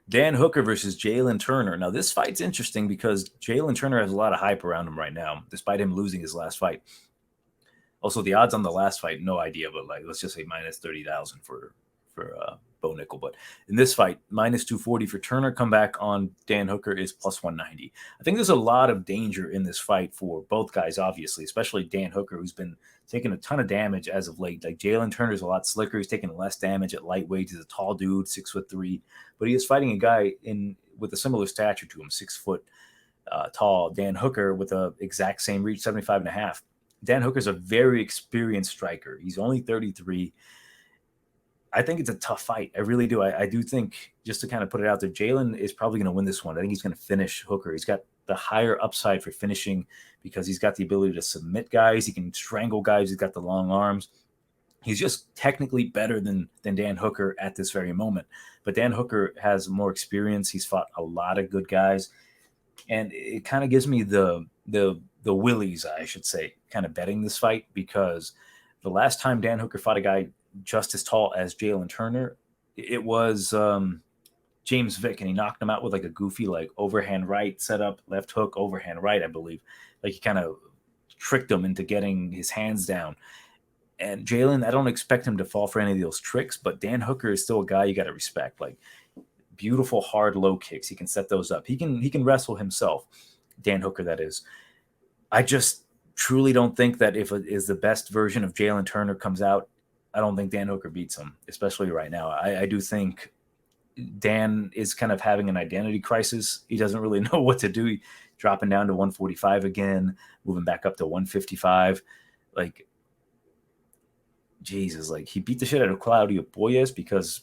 Dan Hooker versus Jalen Turner. Now, this fight's interesting because Jalen Turner has a lot of hype around him right now, despite him losing his last fight. Also, the odds on the last fight, no idea, but like, let's just say minus 30,000 for Bo Nickal. But in this fight, minus 240 for Turner. Comeback on Dan Hooker is plus 190. I think there's a lot of danger in this fight for both guys, obviously, especially Dan Hooker, who's been taking a ton of damage as of late. Like, Jalen Turner's a lot slicker. He's taking less damage at lightweight. He's a tall dude, 6'3", but he is fighting a guy with a similar stature to him, 6 foot tall. Dan Hooker with a exact same reach, 75.5. Dan Hooker's a very experienced striker. He's only 33. I think it's a tough fight. I really do. I do think, just to kind of put it out there, Jalen is probably going to win this one. I think he's going to finish Hooker. He's got the higher upside for finishing because he's got the ability to submit guys. He can strangle guys. He's got the long arms. He's just technically better than Dan Hooker at this very moment. But Dan Hooker has more experience. He's fought a lot of good guys. And it kind of gives me the willies, I should say, kind of betting this fight, because the last time Dan Hooker fought a guy just as tall as Jalen Turner, it was James Vick, and he knocked him out with like a goofy like overhand right setup, left hook, overhand right, I believe. Like, he kind of tricked him into getting his hands down. And Jalen, I don't expect him to fall for any of those tricks, but Dan Hooker is still a guy you got to respect. Like, beautiful hard low kicks, he can set those up. He can wrestle himself, Dan Hooker, that is. I just truly don't think that if it is the best version of Jalen Turner comes out, I don't think Dan Hooker beats him, especially right now. I do think Dan is kind of having an identity crisis. He doesn't really know what to do. Dropping down to 145 again, moving back up to 155. Like, Jesus, like, he beat the shit out of Claudio Boyes because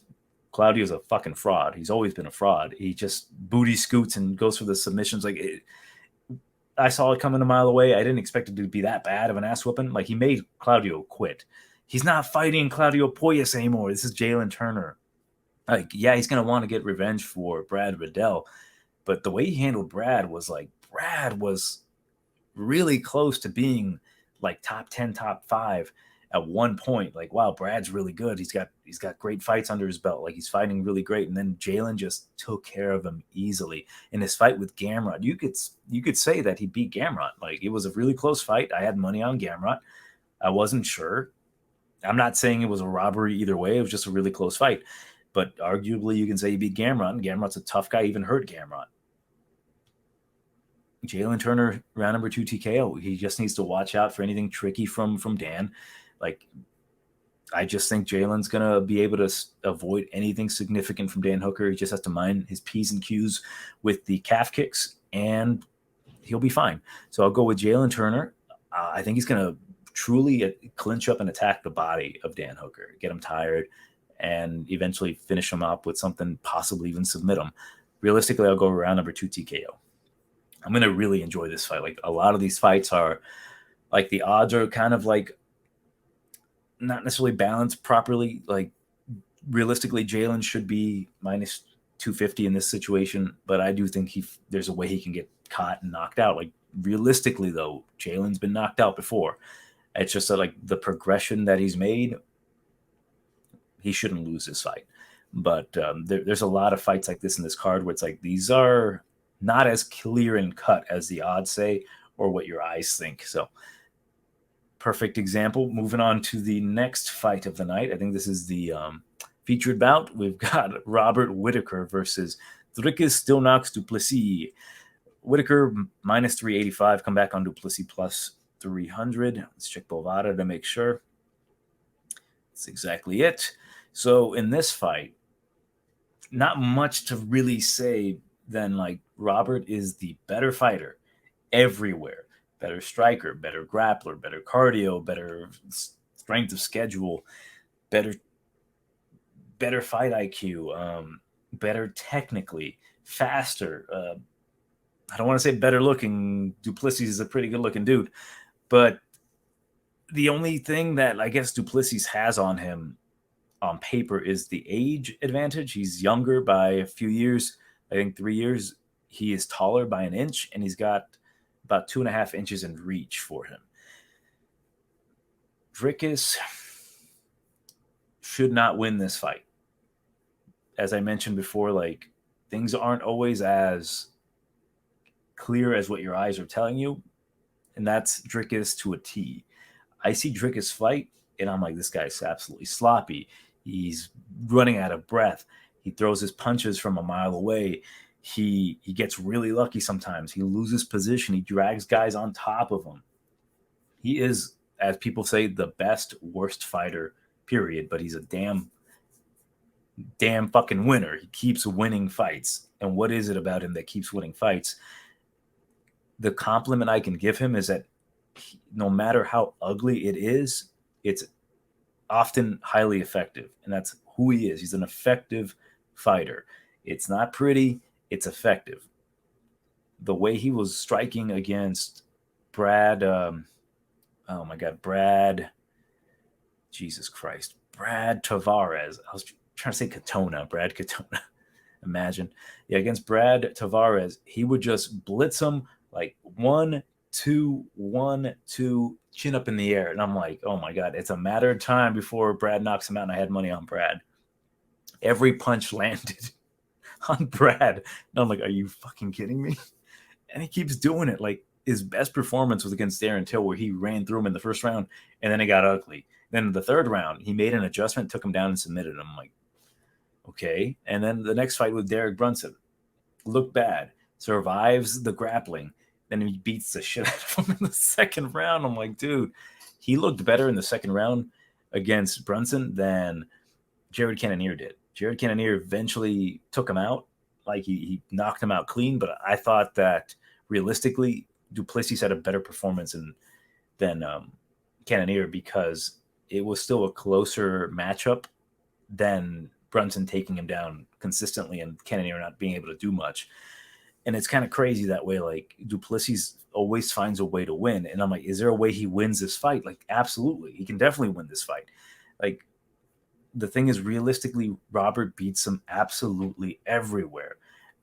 Claudio's a fucking fraud. He's always been a fraud. He just booty scoots and goes for the submissions. Like, I saw it coming a mile away. I didn't expect it to be that bad of an ass whooping. Like, he made Claudio quit. He's not fighting Claudio Poyas anymore. This is Jalen Turner. Like, yeah, he's going to want to get revenge for Brad Riddell. But the way he handled Brad was like, Brad was really close to being like top 10, top 5 at one point. Like, wow, Brad's really good. He's got great fights under his belt. Like, he's fighting really great. And then Jalen just took care of him easily. In his fight with Gamrot, you could say that he beat Gamrot. Like, it was a really close fight. I had money on Gamrot. I wasn't sure. I'm not saying it was a robbery either way. It was just a really close fight. But arguably, you can say he beat Gamrot, and Gamrot's a tough guy, even hurt Gamrot. Jalen Turner, round number 2 TKO. He just needs to watch out for anything tricky from Dan. Like, I just think Jalen's going to be able to avoid anything significant from Dan Hooker. He just has to mind his P's and Q's with the calf kicks, and he'll be fine. So I'll go with Jalen Turner. I think he's going to truly clinch up and attack the body of Dan Hooker, get him tired, and eventually finish him up with something, possibly even submit him. Realistically, I'll go round number 2 TKO. I'm going to really enjoy this fight. Like, a lot of these fights are, like, the odds are kind of like not necessarily balanced properly. Like, realistically, Jalen should be minus 250 in this situation, but I do think there's a way he can get caught and knocked out. Like, realistically, though, Jalen's been knocked out before. It's just that, like, the progression that he's made, he shouldn't lose this fight. But there's a lot of fights like this in this card where it's like, these are not as clear and cut as the odds say or what your eyes think. So, perfect example. Moving on to the next fight of the night. I think this is the featured bout. We've got Robert Whittaker versus Dricus Stilnox du Plessis. Whittaker minus 385. Come back on du Plessis plus 300. Let's check Bovada to make sure. That's exactly it. So in this fight, not much to really say than, like, Robert is the better fighter everywhere. Better striker, better grappler, better cardio, better strength of schedule, better fight IQ, better technically, faster. I don't want to say better looking. Du Plessis is a pretty good looking dude, but the only thing that I guess Du Plessis has on him on paper is the age advantage. He's younger by a few years. I think 3 years. He is taller by an inch, and he's got about 2.5 inches in reach for him. Dricus should not win this fight. As I mentioned before, like, things aren't always as clear as what your eyes are telling you, and that's Dricus to a T. I see Dricus fight, and I'm like, this guy's absolutely sloppy. He's running out of breath. He throws his punches from a mile away. He gets really lucky sometimes. He loses position. He drags guys on top of him. He is, as people say, the best, worst fighter, period. But he's a damn fucking winner. He keeps winning fights. And what is it about him that keeps winning fights? The compliment I can give him is that no matter how ugly it is, it's often highly effective. And that's who he is. He's an effective fighter. It's not pretty. It's effective. The way he was striking against Brad, Jesus Christ, Brad Tavares. I was trying to say Brad Katona. Imagine. Yeah, against Brad Tavares, he would just blitz him like 1, 2, 1, 2, chin up in the air. And I'm like, oh my God, it's a matter of time before Brad knocks him out, and I had money on Brad. Every punch landed on Brad. And I'm like, are you fucking kidding me? And he keeps doing it. Like, his best performance was against Darren Till, where he ran through him in the first round, and then it got ugly. Then in the third round, he made an adjustment, took him down, and submitted him. I'm like, okay. And then the next fight with Derek Brunson looked bad, survives the grappling, then he beats the shit out of him in the second round. I'm like, dude, he looked better in the second round against Brunson than Jared Cannonier did. Jared Cannonier eventually took him out. Like, he knocked him out clean, but I thought that realistically, Du Plessis had a better performance than Cannonier, because it was still a closer matchup than Brunson taking him down consistently and Cannonier not being able to do much. And it's kind of crazy that way. Like Duplessis always finds a way to win. And I'm like, is there a way he wins this fight? Like, absolutely. He can definitely win this fight. Like, the thing is, realistically, Robert beats him absolutely everywhere.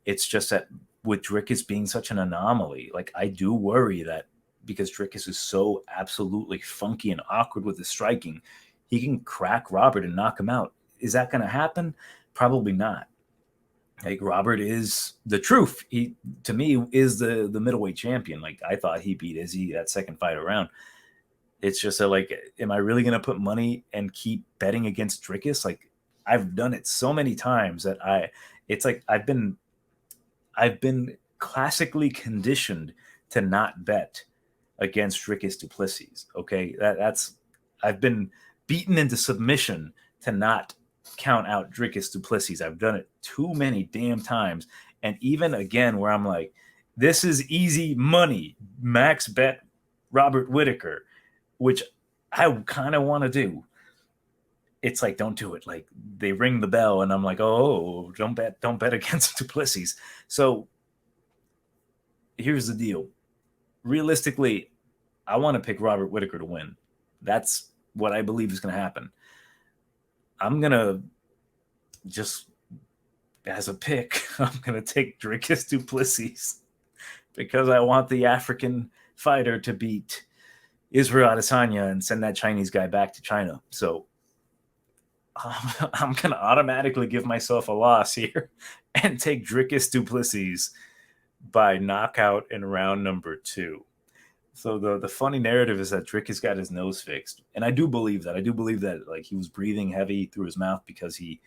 It's just that with Dricus being such an anomaly, like, I do worry that because Dricus is so absolutely funky and awkward with his striking, he can crack Robert and knock him out. Is that going to happen? Probably not. Like, Robert is the truth. He, to me, is the middleweight champion. Like, I thought he beat Izzy that second fight around. It's just that, like, am I really going to put money and keep betting against Dricus? Like, I've done it so many times that it's like I've been classically conditioned to not bet against Dricus Duplessis. Okay, I've been beaten into submission to not count out Dricus Duplessis. I've done it too many damn times. And even again, where I'm like, this is easy money, max bet Robert Whittaker, which I kind of want to do. It's like, don't do it. Like, they ring the bell and I'm like, oh, don't bet against Duplessis. So here's the deal. Realistically, I want to pick Robert Whittaker to win. That's what I believe is going to happen. I'm going to just, as a pick, I'm going to take Dricus Duplessis because I want the African fighter to beat Israel Adesanya and send that Chinese guy back to China. So I'm going to automatically give myself a loss here and take Dricus Duplessis by knockout in round number 2. So the funny narrative is that Dricus got his nose fixed. And I do believe that. I do believe that, like, he was breathing heavy through his mouth because he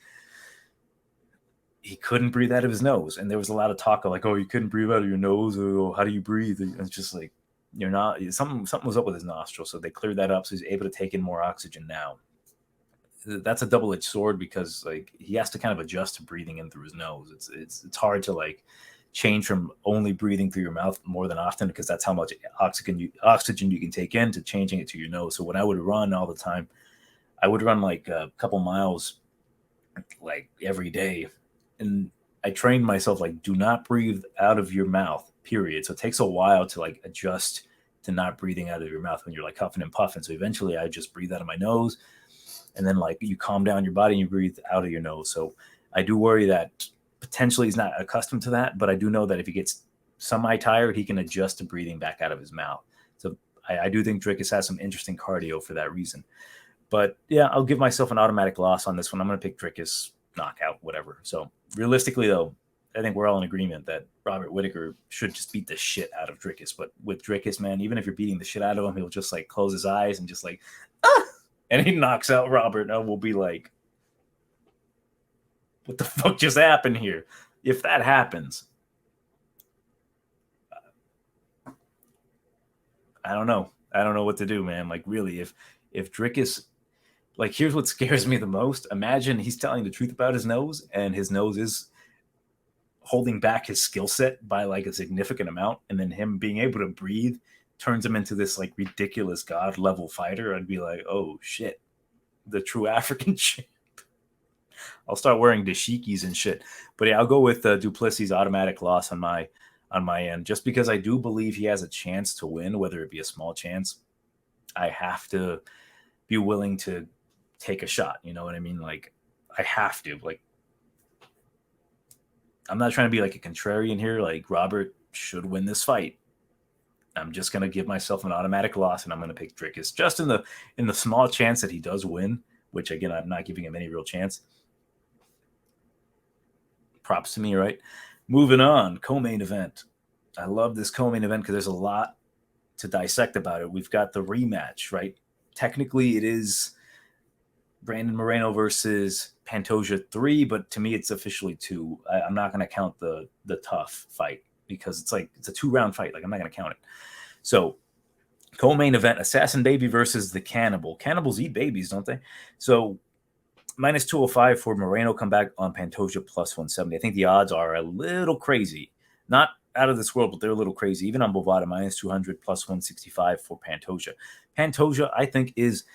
couldn't breathe out of his nose. And there was a lot of talk of, like, oh, you couldn't breathe out of your nose. Or how do you breathe? And it's just like, you're not, something was up with his nostril. So they cleared that up. So he's able to take in more oxygen now. That's a double-edged sword because, like, he has to kind of adjust to breathing in through his nose. It's hard to, like, change from only breathing through your mouth more than often because that's how much oxygen you can take in to changing it to your nose. So when I would run all the time, I would run like a couple miles like every day. And I trained myself, like, do not breathe out of your mouth, period. So it takes a while to, like, adjust to not breathing out of your mouth when you're, like, huffing and puffing. So eventually I just breathe out of my nose. And then, like, you calm down your body and you breathe out of your nose. So I do worry that potentially he's not accustomed to that, but I do know that if he gets semi-tired, he can adjust to breathing back out of his mouth. So I do think Dricus has some interesting cardio for that reason. But yeah, I'll give myself an automatic loss on this one. I'm going to pick Dricus, knockout, whatever. So realistically, though, I think we're all in agreement that Robert Whittaker should just beat the shit out of Dricus. But with Dricus, man, even if you're beating the shit out of him, he'll just, like, close his eyes and just, like, ah! And he knocks out Robert, and we'll be like, what the fuck just happened here? If that happens, I don't know. I don't know what to do, man. Like, really, if Dricus, like, here's what scares me the most. Imagine he's telling the truth about his nose, and his nose is holding back his skill set by, like, a significant amount, and then him being able to breathe turns him into this, like, ridiculous god level fighter. I'd be like, oh shit, the true African champ. I'll start wearing dashikis and shit. But yeah, I'll go with Duplessis' automatic loss on my end, just because I do believe he has a chance to win, whether it be a small chance. I have to be willing to take a shot. You know what I mean? Like, I have to. Like, I'm not trying to be like a contrarian here. Like, Robert should win this fight. I'm just going to give myself an automatic loss, and I'm going to pick Dricus just in the small chance that he does win, which, again, I'm not giving him any real chance. Props to me, right? Moving on, co-main event. I love this co-main event because there's a lot to dissect about it. We've got the rematch, right? Technically, it is Brandon Moreno versus Pantoja 3, but to me, it's officially 2. I'm not going to count the tough fight because it's a 2-round fight. Like, I'm not going to count it. So, co-main event, Assassin Baby versus the Cannibal. Cannibals eat babies, don't they? So, minus 205 for Moreno, come back on Pantoja plus 170. I think the odds are a little crazy. Not out of this world, but they're a little crazy. Even on Bovada, minus 200 plus 165 for Pantoja. Pantoja, I think, is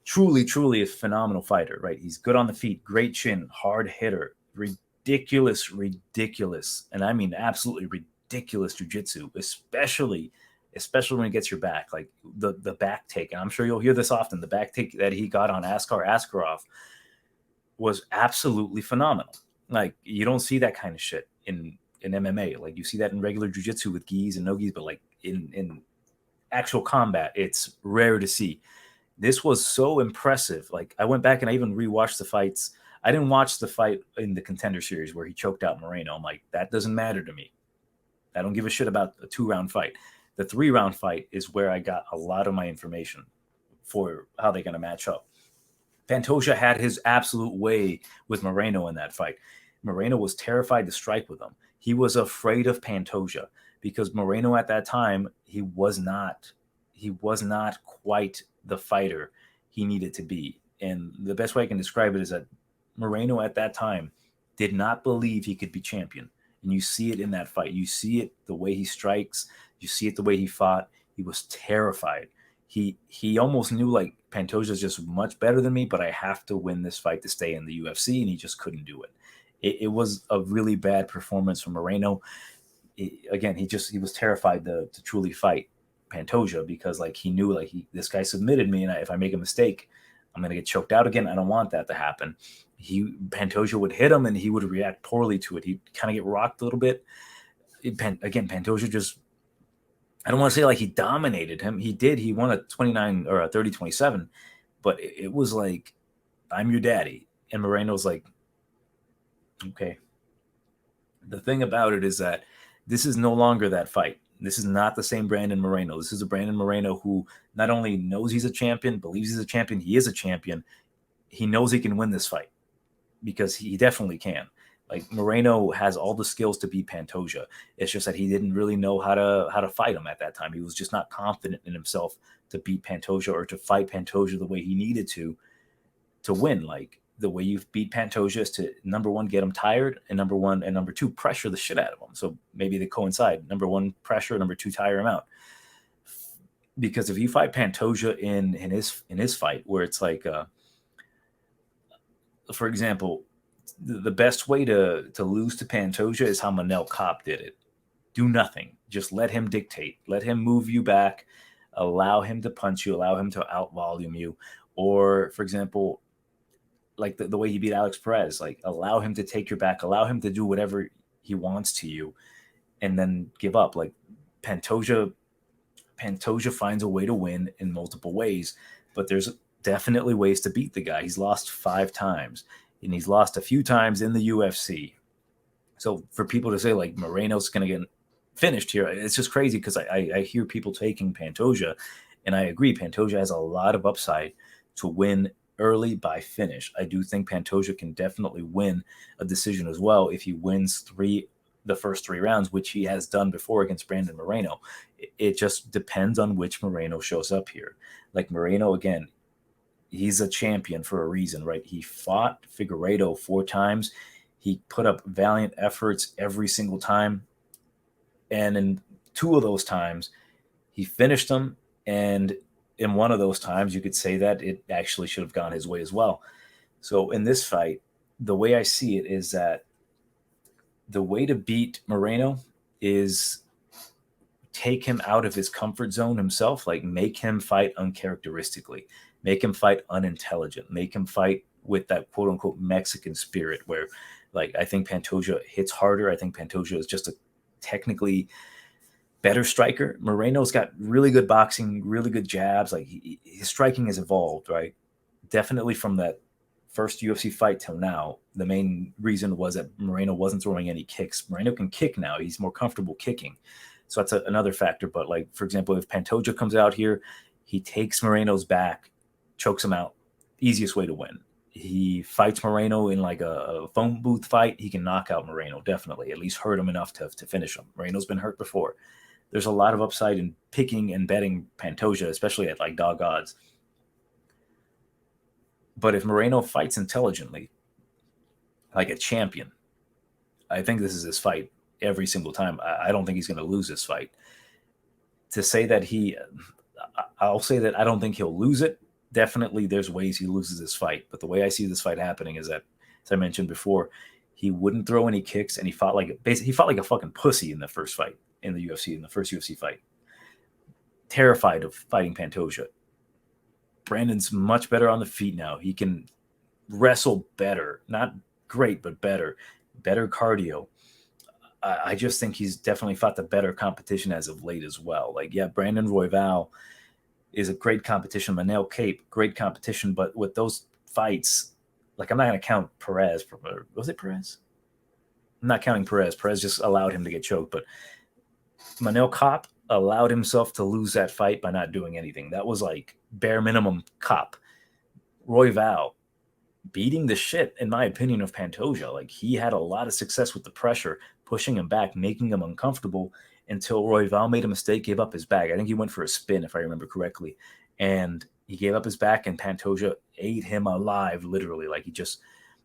truly, truly a phenomenal fighter, right? He's good on the feet, great chin, hard hitter, ridiculous, and I mean absolutely ridiculous jiu-jitsu, especially when it gets your back, like the back take. And I'm sure you'll hear this often. The back take that he got on Askar Askarov was absolutely phenomenal. Like, you don't see that kind of shit in MMA. Like, you see that in regular jiu-jitsu with gis and no gis, but like in actual combat, it's rare to see. This was so impressive. Like, I went back and I even rewatched the fights. I didn't watch the fight in the Contender Series where he choked out Moreno. I'm like, that doesn't matter to me. I don't give a shit about a 2-round fight. The 3-round fight is where I got a lot of my information for how they're going to match up. Pantoja had his absolute way with Moreno in that fight. Moreno was terrified to strike with him. He was afraid of Pantoja because Moreno at that time, he was not quite the fighter he needed to be. And the best way I can describe it is that Moreno at that time did not believe he could be champion. And you see it in that fight. You see it the way he strikes. You see it the way he fought. He was terrified. He almost knew, like, Pantoja is just much better than me, but I have to win this fight to stay in the UFC, and he just couldn't do it. It was a really bad performance from Moreno. He was terrified to truly fight Pantoja because, like, he knew, like, this guy submitted me, and if I make a mistake, I'm going to get choked out again. I don't want that to happen. Pantoja would hit him, and he would react poorly to it. He'd kind of get rocked a little bit. Pantoja just, I don't want to say like he dominated him. He did. He won a 29 or a 30-27, but it was like, I'm your daddy. And Moreno's like, okay. The thing about it is that this is no longer that fight. This is not the same Brandon Moreno. This is a Brandon Moreno who not only knows he's a champion, believes he's a champion, he is a champion. He knows he can win this fight because he definitely can. Like, Moreno has all the skills to beat Pantoja. It's just that he didn't really know how to fight him at that time. He was just not confident in himself to beat Pantoja or to fight Pantoja the way he needed to win. Like, the way you beat Pantoja is to, number one, get him tired, and number two, pressure the shit out of him. So maybe they coincide. Number one, pressure. Number two, tire him out. Because if you fight Pantoja in his fight, where it's like, for example, the best way to lose to Pantoja is how Manel Kopp did it. Do nothing. Just let him dictate. Let him move you back. Allow him to punch you. Allow him to out-volume you. Or, for example, like the way he beat Alex Perez, like, allow him to take your back. Allow him to do whatever he wants to you and then give up. Like, Pantoja finds a way to win in multiple ways, but there's definitely ways to beat the guy. He's lost 5 times. And he's lost a few times in the UFC. So for people to say, like, Moreno's going to get finished here, it's just crazy because I hear people taking Pantoja, and I agree. Pantoja has a lot of upside to win early by finish. I do think Pantoja can definitely win a decision as well if he wins the first 3 rounds, which he has done before against Brandon Moreno. It just depends on which Moreno shows up here. Like, Moreno, again, he's a champion for a reason, right? He fought Figueiredo 4 times. He put up valiant efforts every single time. And in 2 of those times, he finished them. And in one of those times, you could say that it actually should have gone his way as well. So in this fight, the way I see it is that the way to beat Moreno is take him out of his comfort zone himself, like, make him fight uncharacteristically. Make him fight unintelligent. Make him fight with that quote-unquote Mexican spirit where, like, I think Pantoja hits harder. I think Pantoja is just a technically better striker. Moreno's got really good boxing, really good jabs. Like, his striking has evolved, right? Definitely from that first UFC fight till now. The main reason was that Moreno wasn't throwing any kicks. Moreno can kick now. He's more comfortable kicking. So that's another factor. But, like, for example, if Pantoja comes out here, he takes Moreno's back, chokes him out. Easiest way to win. He fights Moreno in like a phone booth fight. He can knock out Moreno, definitely. At least hurt him enough to finish him. Moreno's been hurt before. There's a lot of upside in picking and betting Pantoja, especially at like dog odds. But if Moreno fights intelligently, like a champion, I think this is his fight every single time. I don't think he's going to lose this fight. To say that I'll say that I don't think he'll lose it. Definitely there's ways he loses this fight. But the way I see this fight happening is that, as I mentioned before, He wouldn't throw any kicks, and he fought like a fucking pussy in the first fight in the UFC, in the first UFC fight. Terrified of fighting Pantoja. Brandon's much better on the feet now. He can wrestle better, not great, but better cardio. I just think he's definitely fought the better competition as of late as well. Like, yeah, Brandon Royval is a great competition. Manel Cape, great competition. But with those fights, like, I'm not going to count Perez. Was it Perez? I'm not counting Perez. Perez just allowed him to get choked. But Manel Cop allowed himself to lose that fight by not doing anything. That was like bare minimum Cop. Royval beating the shit, in my opinion, of Pantoja. Like, he had a lot of success with the pressure, pushing him back, making him uncomfortable until Royval made a mistake, gave up his back. I think he went for a spin, if I remember correctly. And he gave up his back, and Pantoja ate him alive, literally. Like,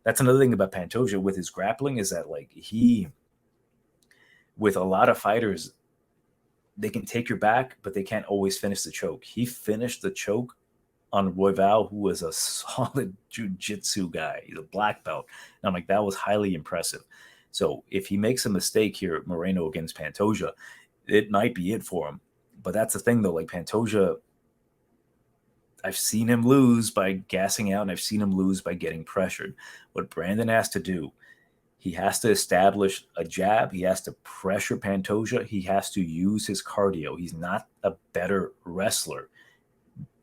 that's another thing about Pantoja with his grappling, is that, like, with a lot of fighters, they can take your back, but they can't always finish the choke. He finished the choke on Royval, who was a solid jiu-jitsu guy. He's a black belt. And I'm like, that was highly impressive. So if he makes a mistake here, Moreno against Pantoja, it might be it for him. But that's the thing, though. Like, Pantoja, I've seen him lose by gassing out, and I've seen him lose by getting pressured. What Brandon has to do, he has to establish a jab. He has to pressure Pantoja. He has to use his cardio. He's not a better wrestler.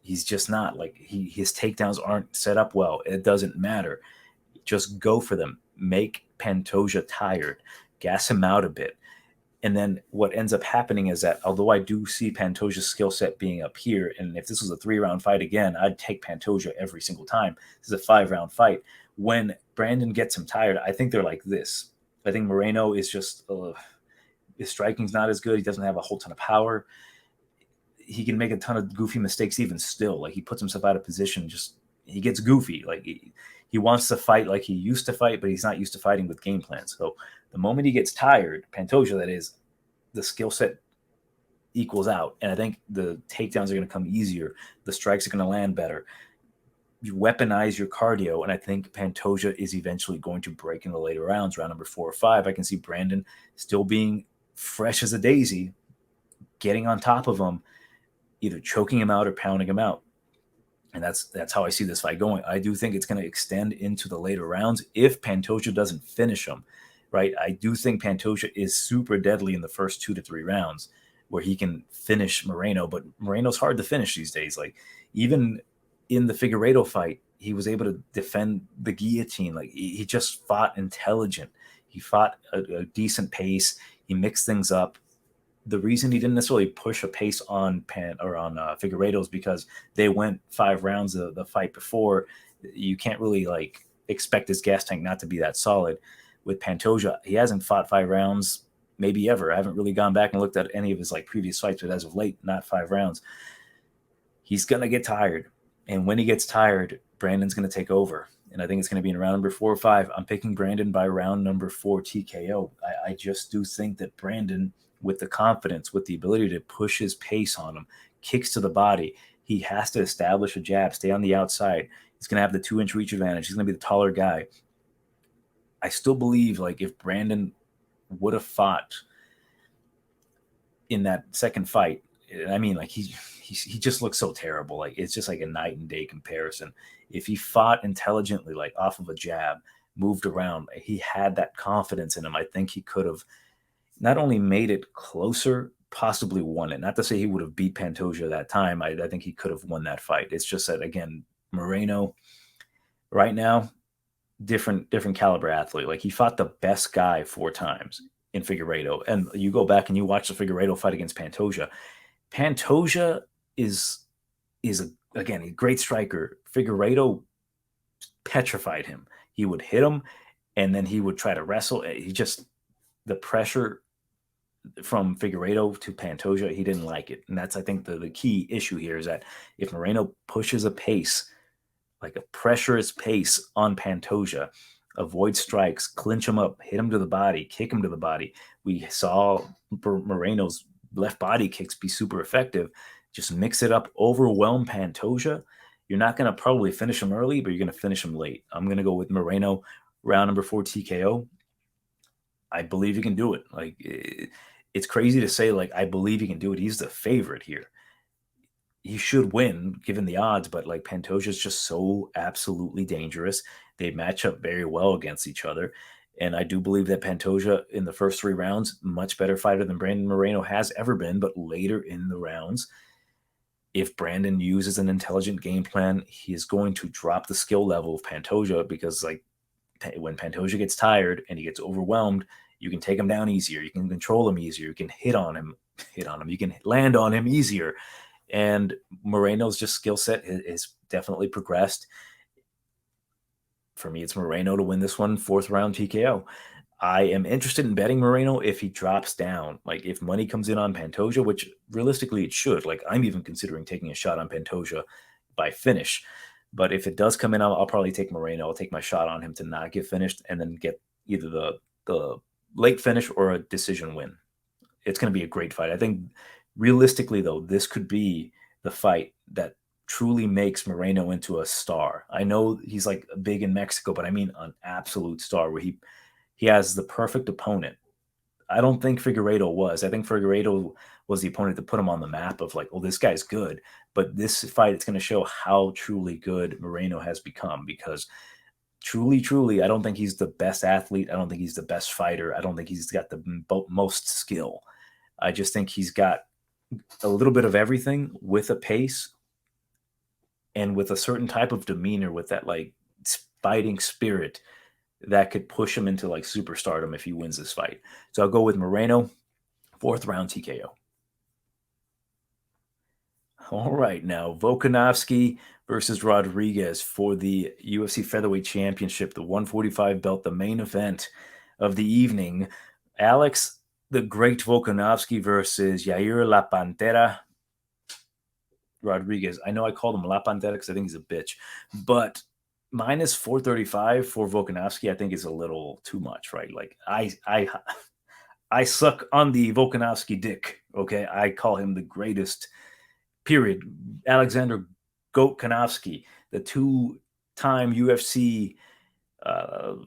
He's just not. Like, his takedowns aren't set up well. It doesn't matter. Just go for them. Make Pantoja tired. Gas him out a bit. And then what ends up happening is that, although I do see Pantoja's skill set being up here, and if this was a 3-round fight again, I'd take Pantoja every single time. This is a 5-round fight. When Brandon gets him tired, I think they're like this. I think Moreno is just, his striking's not as good. He doesn't have a whole ton of power. He can make a ton of goofy mistakes even still. Like, he puts himself out of position. He gets goofy. Like, he wants to fight like he used to fight, but he's not used to fighting with game plans. So the moment he gets tired, Pantoja, that is, the skill set equals out. And I think the takedowns are going to come easier. The strikes are going to land better. You weaponize your cardio, and I think Pantoja is eventually going to break in the later rounds, round number 4 or 5. I can see Brandon still being fresh as a daisy, getting on top of him, either choking him out or pounding him out. And that's how I see this fight going. I do think it's going to extend into the later rounds if Pantoja doesn't finish him, right? I do think Pantoja is super deadly in the first 2 to 3 rounds where he can finish Moreno, but Moreno's hard to finish these days. Like, even in the Figueiredo fight, he was able to defend the guillotine. Like, he just fought intelligent. He fought a decent pace. He mixed things up. The reason he didn't necessarily push a pace on Figueiredo is because they went 5 rounds of the fight before. You can't really, like, expect his gas tank not to be that solid. With Pantoja, he hasn't fought 5 rounds, maybe ever. I haven't really gone back and looked at any of his, like, previous fights, but as of late, not 5 rounds. He's gonna get tired, and when he gets tired, Brandon's gonna take over. And I think it's going to be in round number 4 or 5. I'm picking Brandon by round number 4 TKO. I just do think that Brandon, with the confidence, with the ability to push his pace on him, kicks to the body, he has to establish a jab, stay on the outside. He's going to have the 2-inch reach advantage. He's going to be the taller guy. I still believe, like, if Brandon would have fought in that second fight, I mean, like, he just looks so terrible. Like, it's just like a night and day comparison. If he fought intelligently, like off of a jab, moved around, he had that confidence in him, I think he could have not only made it closer, possibly won it. Not to say he would have beat Pantoja that time. I think he could have won that fight. It's just that, again, Moreno right now, different caliber athlete. Like, he fought the best guy 4 times in Figueiredo. And you go back and you watch the Figueiredo fight against Pantoja. Pantoja is again a great striker. Figueiredo petrified him. He would hit him, and then he would try to wrestle. The pressure from Figueiredo to Pantoja, he didn't like it. And that's, I think, the key issue here is that if Moreno pushes a pace, like a pressurous pace on Pantoja, avoid strikes, clinch him up, hit him to the body, kick him to the body. We saw Moreno's left body kicks be super effective. Just mix it up, overwhelm Pantoja. You're not going to probably finish him early, but you're going to finish him late. I'm going to go with Moreno, round number 4 TKO. I believe he can do it. Like, it's crazy to say, like, I believe he can do it. He's the favorite here. He should win given the odds, but like Pantoja is just so absolutely dangerous. They match up very well against each other. And I do believe that Pantoja in the first 3 rounds, much better fighter than Brandon Moreno has ever been. But later in the rounds, if Brandon uses an intelligent game plan, he is going to drop the skill level of Pantoja because, like, when Pantoja gets tired and he gets overwhelmed, you can take him down easier. You can control him easier. You can hit on him. You can land on him easier. And Moreno's just skill set is definitely progressed. For me, it's Moreno to win this one, 4th-round TKO. I am interested in betting Moreno if he drops down. Like, if money comes in on Pantoja, which realistically it should. Like, I'm even considering taking a shot on Pantoja by finish. But if it does come in, I'll probably take Moreno. I'll take my shot on him to not get finished and then get either the late finish or a decision win. It's going to be a great fight. I think realistically, though, this could be the fight that truly makes Moreno into a star. I know he's like big in Mexico, but I mean an absolute star where he has the perfect opponent. I don't think Figueiredo was. I think Figueiredo was the opponent to put him on the map of like, well, this guy's good. But this fight, it's going to show how truly good Moreno has become because truly, I don't think he's the best athlete. I don't think he's the best fighter. I don't think he's got the most skill. I just think he's got a little bit of everything with a pace and with a certain type of demeanor, with that like fighting spirit that could push him into like superstardom if he wins this fight. So I'll go with Moreno, 4th-round TKO. All right, now Volkanovski versus Rodriguez for the UFC Featherweight Championship, the 145 belt, the main event of the evening. Alex, the Great Volkanovski versus Yair La Pantera Rodriguez. I know I called him La Pantera because I think he's a bitch, but minus 435 for Volkanovski, I think is a little too much, right? Like I suck on the Volkanovski dick. Okay, I call him the greatest. Period. Alexander Goat Kanovsky, the 2-time UFC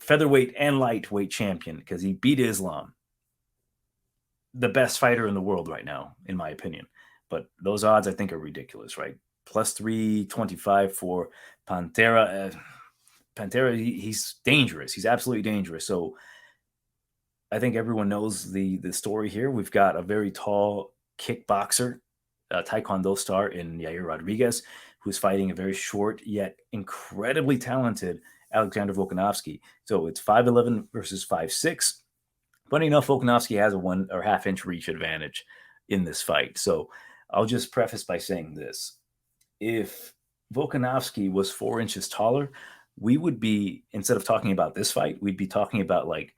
featherweight and lightweight champion, because he beat Islam, the best fighter in the world right now, in my opinion. But those odds, I think, are ridiculous, right? Plus 325 for Pantera. Pantera, he's dangerous. He's absolutely dangerous. So I think everyone knows the story here. We've got a very tall kickboxer, Taekwondo star in Yair Rodriguez, who's fighting a very short yet incredibly talented Alexander Volkanovski. So it's 5'11 versus 5'6. Funny enough, Volkanovski has a 1.5 inch reach advantage in this fight. So I'll just preface by saying this. If Volkanovski was 4 inches taller, we would be, instead of talking about this fight, we'd be talking about like,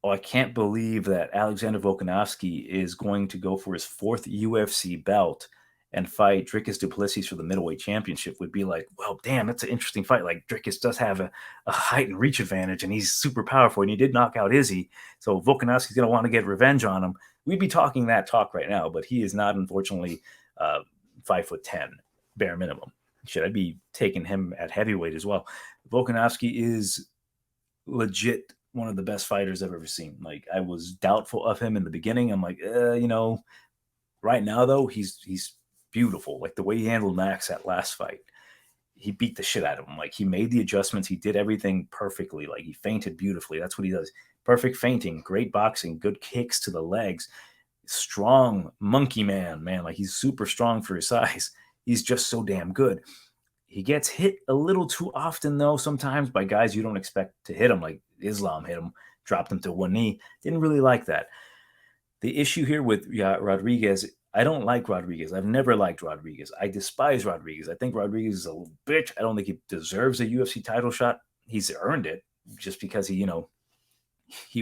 oh, I can't believe that Alexander Volkanovski is going to go for his 4th UFC belt and fight Dricus du Plessis for the middleweight championship. Would be like, well, damn, that's an interesting fight. Like, Dricus does have a height and reach advantage, and he's super powerful, and he did knock out Izzy. So Volkanovski's going to want to get revenge on him. We'd be talking that talk right now, but he is not, unfortunately, 5'10", bare minimum. Should I be taking him at heavyweight as well? Volkanovski is legit one of the best fighters I've ever seen. Like, I was doubtful of him in the beginning. I'm like, right now though, he's beautiful. Like the way he handled Max that last fight, he beat the shit out of him. Like, he made the adjustments. He did everything perfectly. Like, he feinted beautifully. That's what he does. Perfect feinting, great boxing, good kicks to the legs, strong monkey man. Like, he's super strong for his size. He's just so damn good. He gets hit a little too often, though, sometimes by guys you don't expect to hit him, like Islam hit him, dropped him to one knee. Didn't really like that. The issue here with Rodriguez, I don't like Rodriguez. I've never liked Rodriguez. I despise Rodriguez. I think Rodriguez is a little bitch. I don't think he deserves a UFC title shot. He's earned it just because he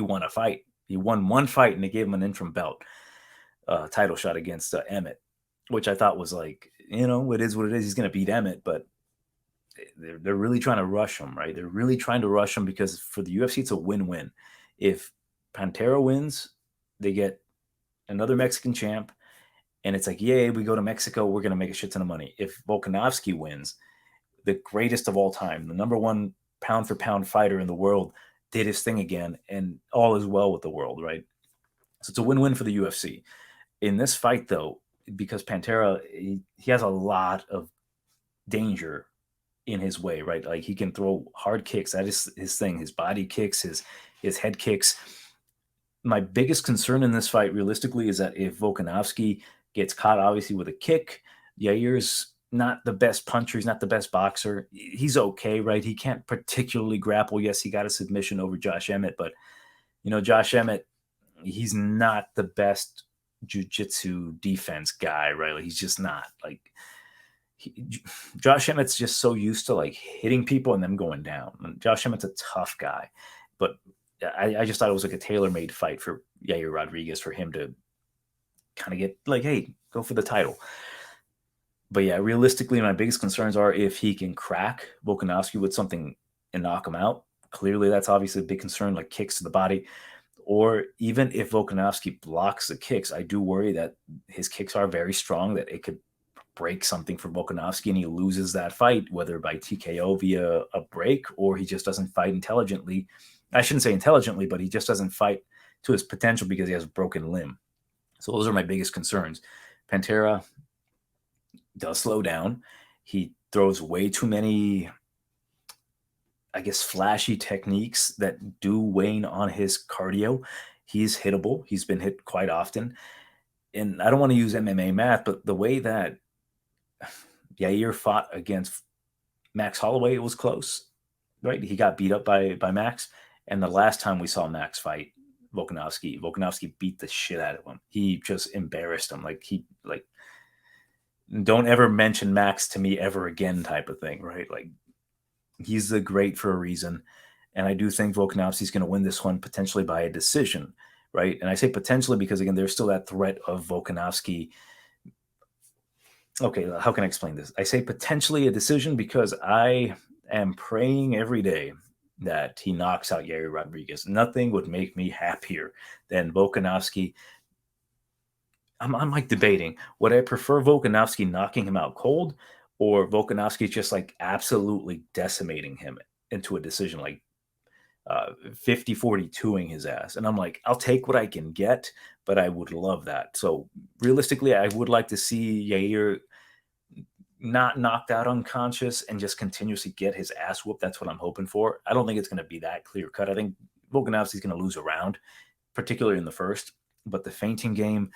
won a fight. He won one fight, and they gave him an interim belt title shot against Emmett, which I thought was like, it is what it is. He's going to beat Emmett, but they're really trying to rush him, right? They're really trying to rush him because for the UFC, it's a win-win. If Pantera wins, they get another Mexican champ, and it's like, yay, we go to Mexico, we're going to make a shit ton of money. If Volkanovski wins, the greatest of all time, the number one pound-for-pound fighter in the world, did his thing again, and all is well with the world, right? So it's a win-win for the UFC. In this fight, though, because Pantera, he has a lot of danger in his way, right? Like he can throw hard kicks. That is his thing. His body kicks, his head kicks. My biggest concern in this fight, realistically, is that if Volkanovski gets caught, obviously with a kick, Yair's not the best puncher. He's not the best boxer. He's okay, right? He can't particularly grapple. Yes, he got a submission over Josh Emmett, but Josh Emmett, he's not the best jiu-jitsu defense guy, right? Like he's just not. Like Josh Emmett's just so used to like hitting people and them going down. And Josh Emmett's a tough guy, but I just thought it was like a tailor-made fight for Yair Rodriguez, for him to kind of get like, hey, go for the title. But yeah, realistically, my biggest concerns are if he can crack Volkanovski with something and knock him out. Clearly, that's obviously a big concern, like kicks to the body. Or even if Volkanovski blocks the kicks, I do worry that his kicks are very strong, that it could break something for Volkanovski and he loses that fight, whether by TKO via a break or he just doesn't fight intelligently. I shouldn't say intelligently, but he just doesn't fight to his potential because he has a broken limb. So those are my biggest concerns. Pantera does slow down. He throws way too many, I guess, flashy techniques that do wane on his cardio. He's hittable. He's been hit quite often. And I don't want to use MMA math, but the way that Yair fought against Max Holloway, it was close, right? He got beat up by Max. And the last time we saw Max fight Volkanovski beat the shit out of him. He just embarrassed him. Like don't ever mention Max to me ever again type of thing, right? Like he's the great for a reason. And I do think Volkanovski's going to win this one potentially by a decision, right? And I say potentially because, again, there's still that threat of Volkanovski. Okay, how can I explain this? I say potentially a decision because I am praying every day that he knocks out Yair Rodriguez. Nothing would make me happier than Volkanovski. I'm like debating, would I prefer Volkanovski knocking him out cold or Volkanovski just like absolutely decimating him into a decision, like 50-42ing his ass. And I'm like, I'll take what I can get, but I would love that. So realistically, I would like to see Yair not knocked out unconscious and just continuously get his ass whooped. That's what I'm hoping for. I don't think it's going to be that clear cut. I think Volkanovski's going to lose a round, particularly in the first. But the feinting game,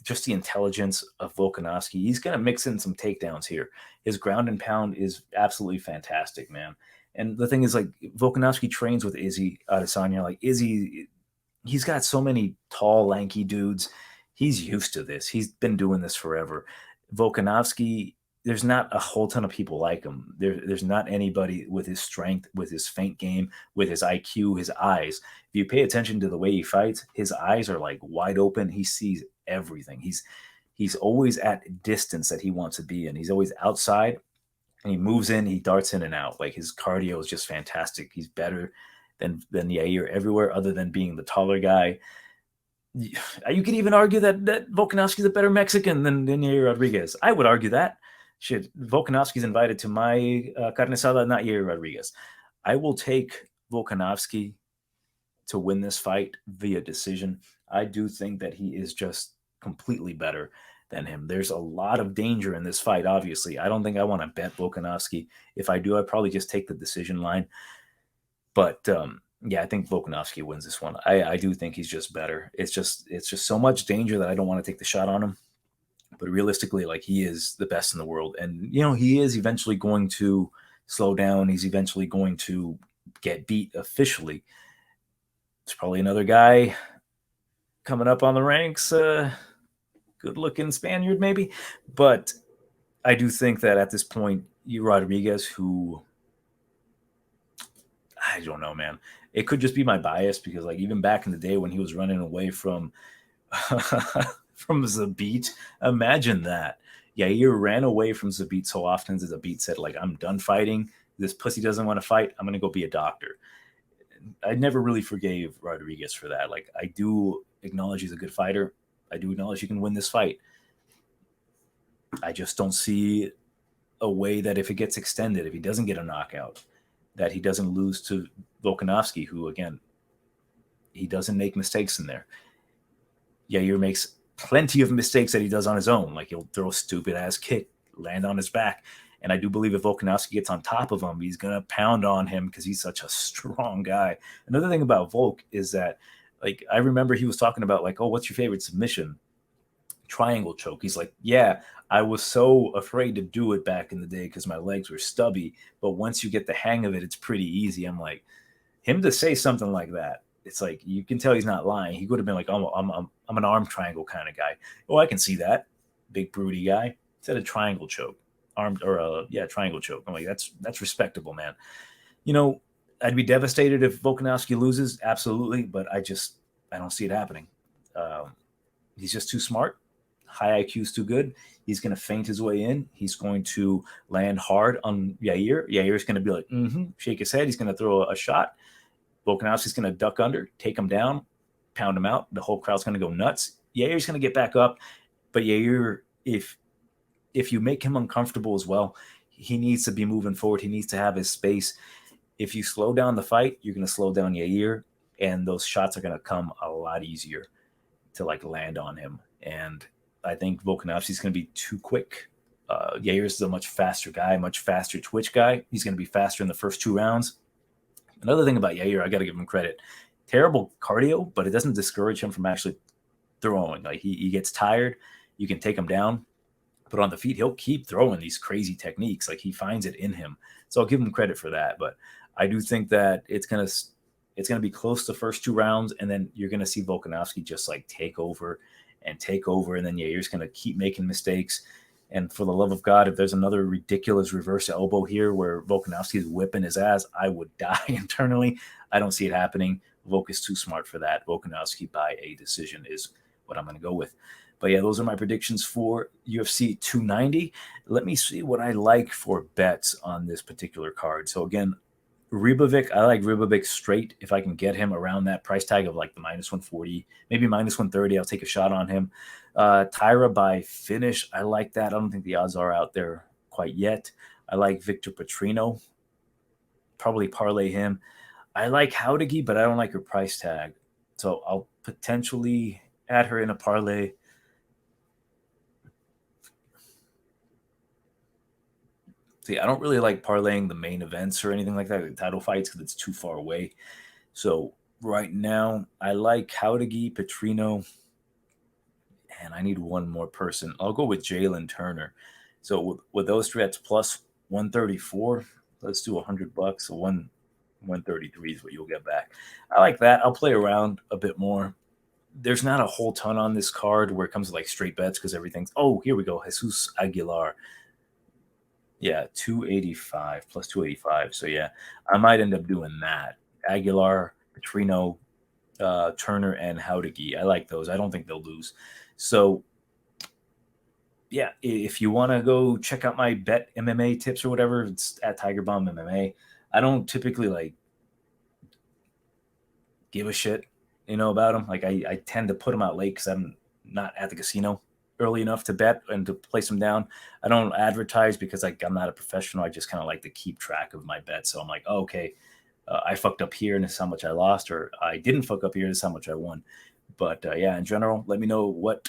just the intelligence of Volkanovski, he's going to mix in some takedowns here. His ground and pound is absolutely fantastic, man. And the thing is, like, Volkanovski trains with Izzy Adesanya. Like, Izzy, he's got so many tall, lanky dudes. He's used to this. He's been doing this forever. Volkanovski, there's not a whole ton of people like him. There's not anybody with his strength, with his feint game, with his IQ, his eyes. If you pay attention to the way he fights, his eyes are like wide open. He sees everything. He's always at distance that he wants to be in. He's always outside, and he moves in, he darts in and out. Like his cardio is just fantastic. He's better than Yair everywhere, other than being the taller guy. You could even argue that Volkanovski's a better Mexican than Yair Rodriguez. I would argue that. Shit, Volkanovski's invited to my carne asada, not Yair Rodriguez. I will take Volkanovski to win this fight via decision. I do think that he is just completely better than him. There's a lot of danger in this fight, obviously. I don't think I want to bet Volkanovski. If I do, I'd probably just take the decision line. But yeah, I think Volkanovski wins this one. I do think he's just better. It's just so much danger that I don't want to take the shot on him. But realistically, like, he is the best in the world. And, he is eventually going to slow down. He's eventually going to get beat officially. There's probably another guy coming up on the ranks, good-looking Spaniard maybe. But I do think that at this point, Rodriguez, who, I don't know, man. It could just be my bias because, like, even back in the day when he was running away from from Zabit, imagine that. Yair ran away from Zabit so often that Zabit said, like, I'm done fighting. This pussy doesn't want to fight. I'm going to go be a doctor. I never really forgave Rodriguez for that. Like, I do acknowledge he's a good fighter. I do acknowledge he can win this fight. I just don't see a way that if it gets extended, if he doesn't get a knockout, that he doesn't lose to Volkanovski, who, again, he doesn't make mistakes in there. Yair makes plenty of mistakes that he does on his own. Like, he'll throw a stupid-ass kick, land on his back. And I do believe if Volkanovski gets on top of him, he's going to pound on him because he's such a strong guy. Another thing about Volk is that, like, I remember he was talking about, like, oh, what's your favorite submission? Triangle choke. He's like, yeah, I was so afraid to do it back in the day because my legs were stubby. But once you get the hang of it, it's pretty easy. I'm like, him to say something like that, it's like, you can tell he's not lying. He could have been like, I'm an arm triangle kind of guy. Oh, I can see that. Big broody guy. Instead of triangle choke. Triangle choke. I'm like, that's respectable, man. I'd be devastated if Volkanovski loses, absolutely, but I don't see it happening. He's just too smart. High IQ is too good. He's going to feint his way in. He's going to land hard on Yair. Yair's going to be like, shake his head. He's going to throw a shot. Volkanovski's going to duck under, take him down, pound him out. The whole crowd's going to go nuts. Yair's going to get back up, but Yair, if you make him uncomfortable as well, he needs to be moving forward. He needs to have his space. If you slow down the fight, you're going to slow down Yair, and those shots are going to come a lot easier to, like, land on him. And I think Volkanovski's going to be too quick. Yair is a much faster guy, much faster twitch guy. He's going to be faster in the first 2 rounds. Another thing about Yair, I got to give him credit. Terrible cardio, but it doesn't discourage him from actually throwing. Like, he gets tired. You can take him down, but on the feet, he'll keep throwing these crazy techniques. Like, he finds it in him. So I'll give him credit for that. But I do think that it's going to be close the first 2 rounds, and then you're going to see Volkanovski just, like, take over, and then Yair's going to keep making mistakes. And for the love of God, if there's another ridiculous reverse elbow here where Volkanovski is whipping his ass, I would die internally. I don't see it happening. Volk is too smart for that. Volkanovski by a decision is what I'm going to go with. But yeah, those are my predictions for UFC 290. Let me see what I like for bets on this particular card. So again, Ribovics, I like Ribovics straight. If I can get him around that price tag of like the minus 140, maybe minus 130, I'll take a shot on him. Taira by finish, I like that. I don't think the odds are out there quite yet. I like Victor Petrino. Probably parlay him. I like Jauregui, but I don't like her price tag. So I'll potentially add her in a parlay. See, I don't really like parlaying the main events or anything like that, the title fights, because it's too far away. So right now, I like Jauregui, Petrino, and I need one more person. I'll go with Jalen Turner. So with those three, that's plus 134. Let's do $100. So 133 is what you'll get back. I like that. I'll play around a bit more. There's not a whole ton on this card where it comes to like straight bets because everything's. Oh, here we go. Jesus Aguilar. Yeah, 285 plus 285. So yeah, I might end up doing that. Aguilar, Petrino, Turner, and Jauregui. I like those. I don't think they'll lose. So yeah, if you want to go check out my bet MMA tips or whatever, it's at Tiger Bomb MMA. I don't typically like give a shit, about them. Like I tend to put them out late because I'm not at the casino early enough to bet and to place them down. I don't advertise because I'm not a professional. I just kind of like to keep track of my bets. So I'm like, oh, okay, I fucked up here and this is how much I lost, or I didn't fuck up here and this is how much I won. But yeah, in general, let me know what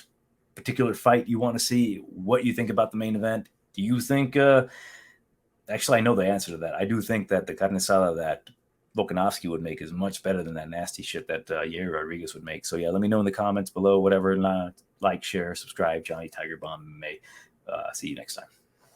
particular fight you want to see, what you think about the main event. Do you think, actually, I know the answer to that. I do think that the carne asada that Volkanovski would make is much better than that nasty shit that Yair Rodriguez would make. So yeah, let me know in the comments below, whatever. Like, share, subscribe, Johnny Tiger Bomb MMA. See you next time.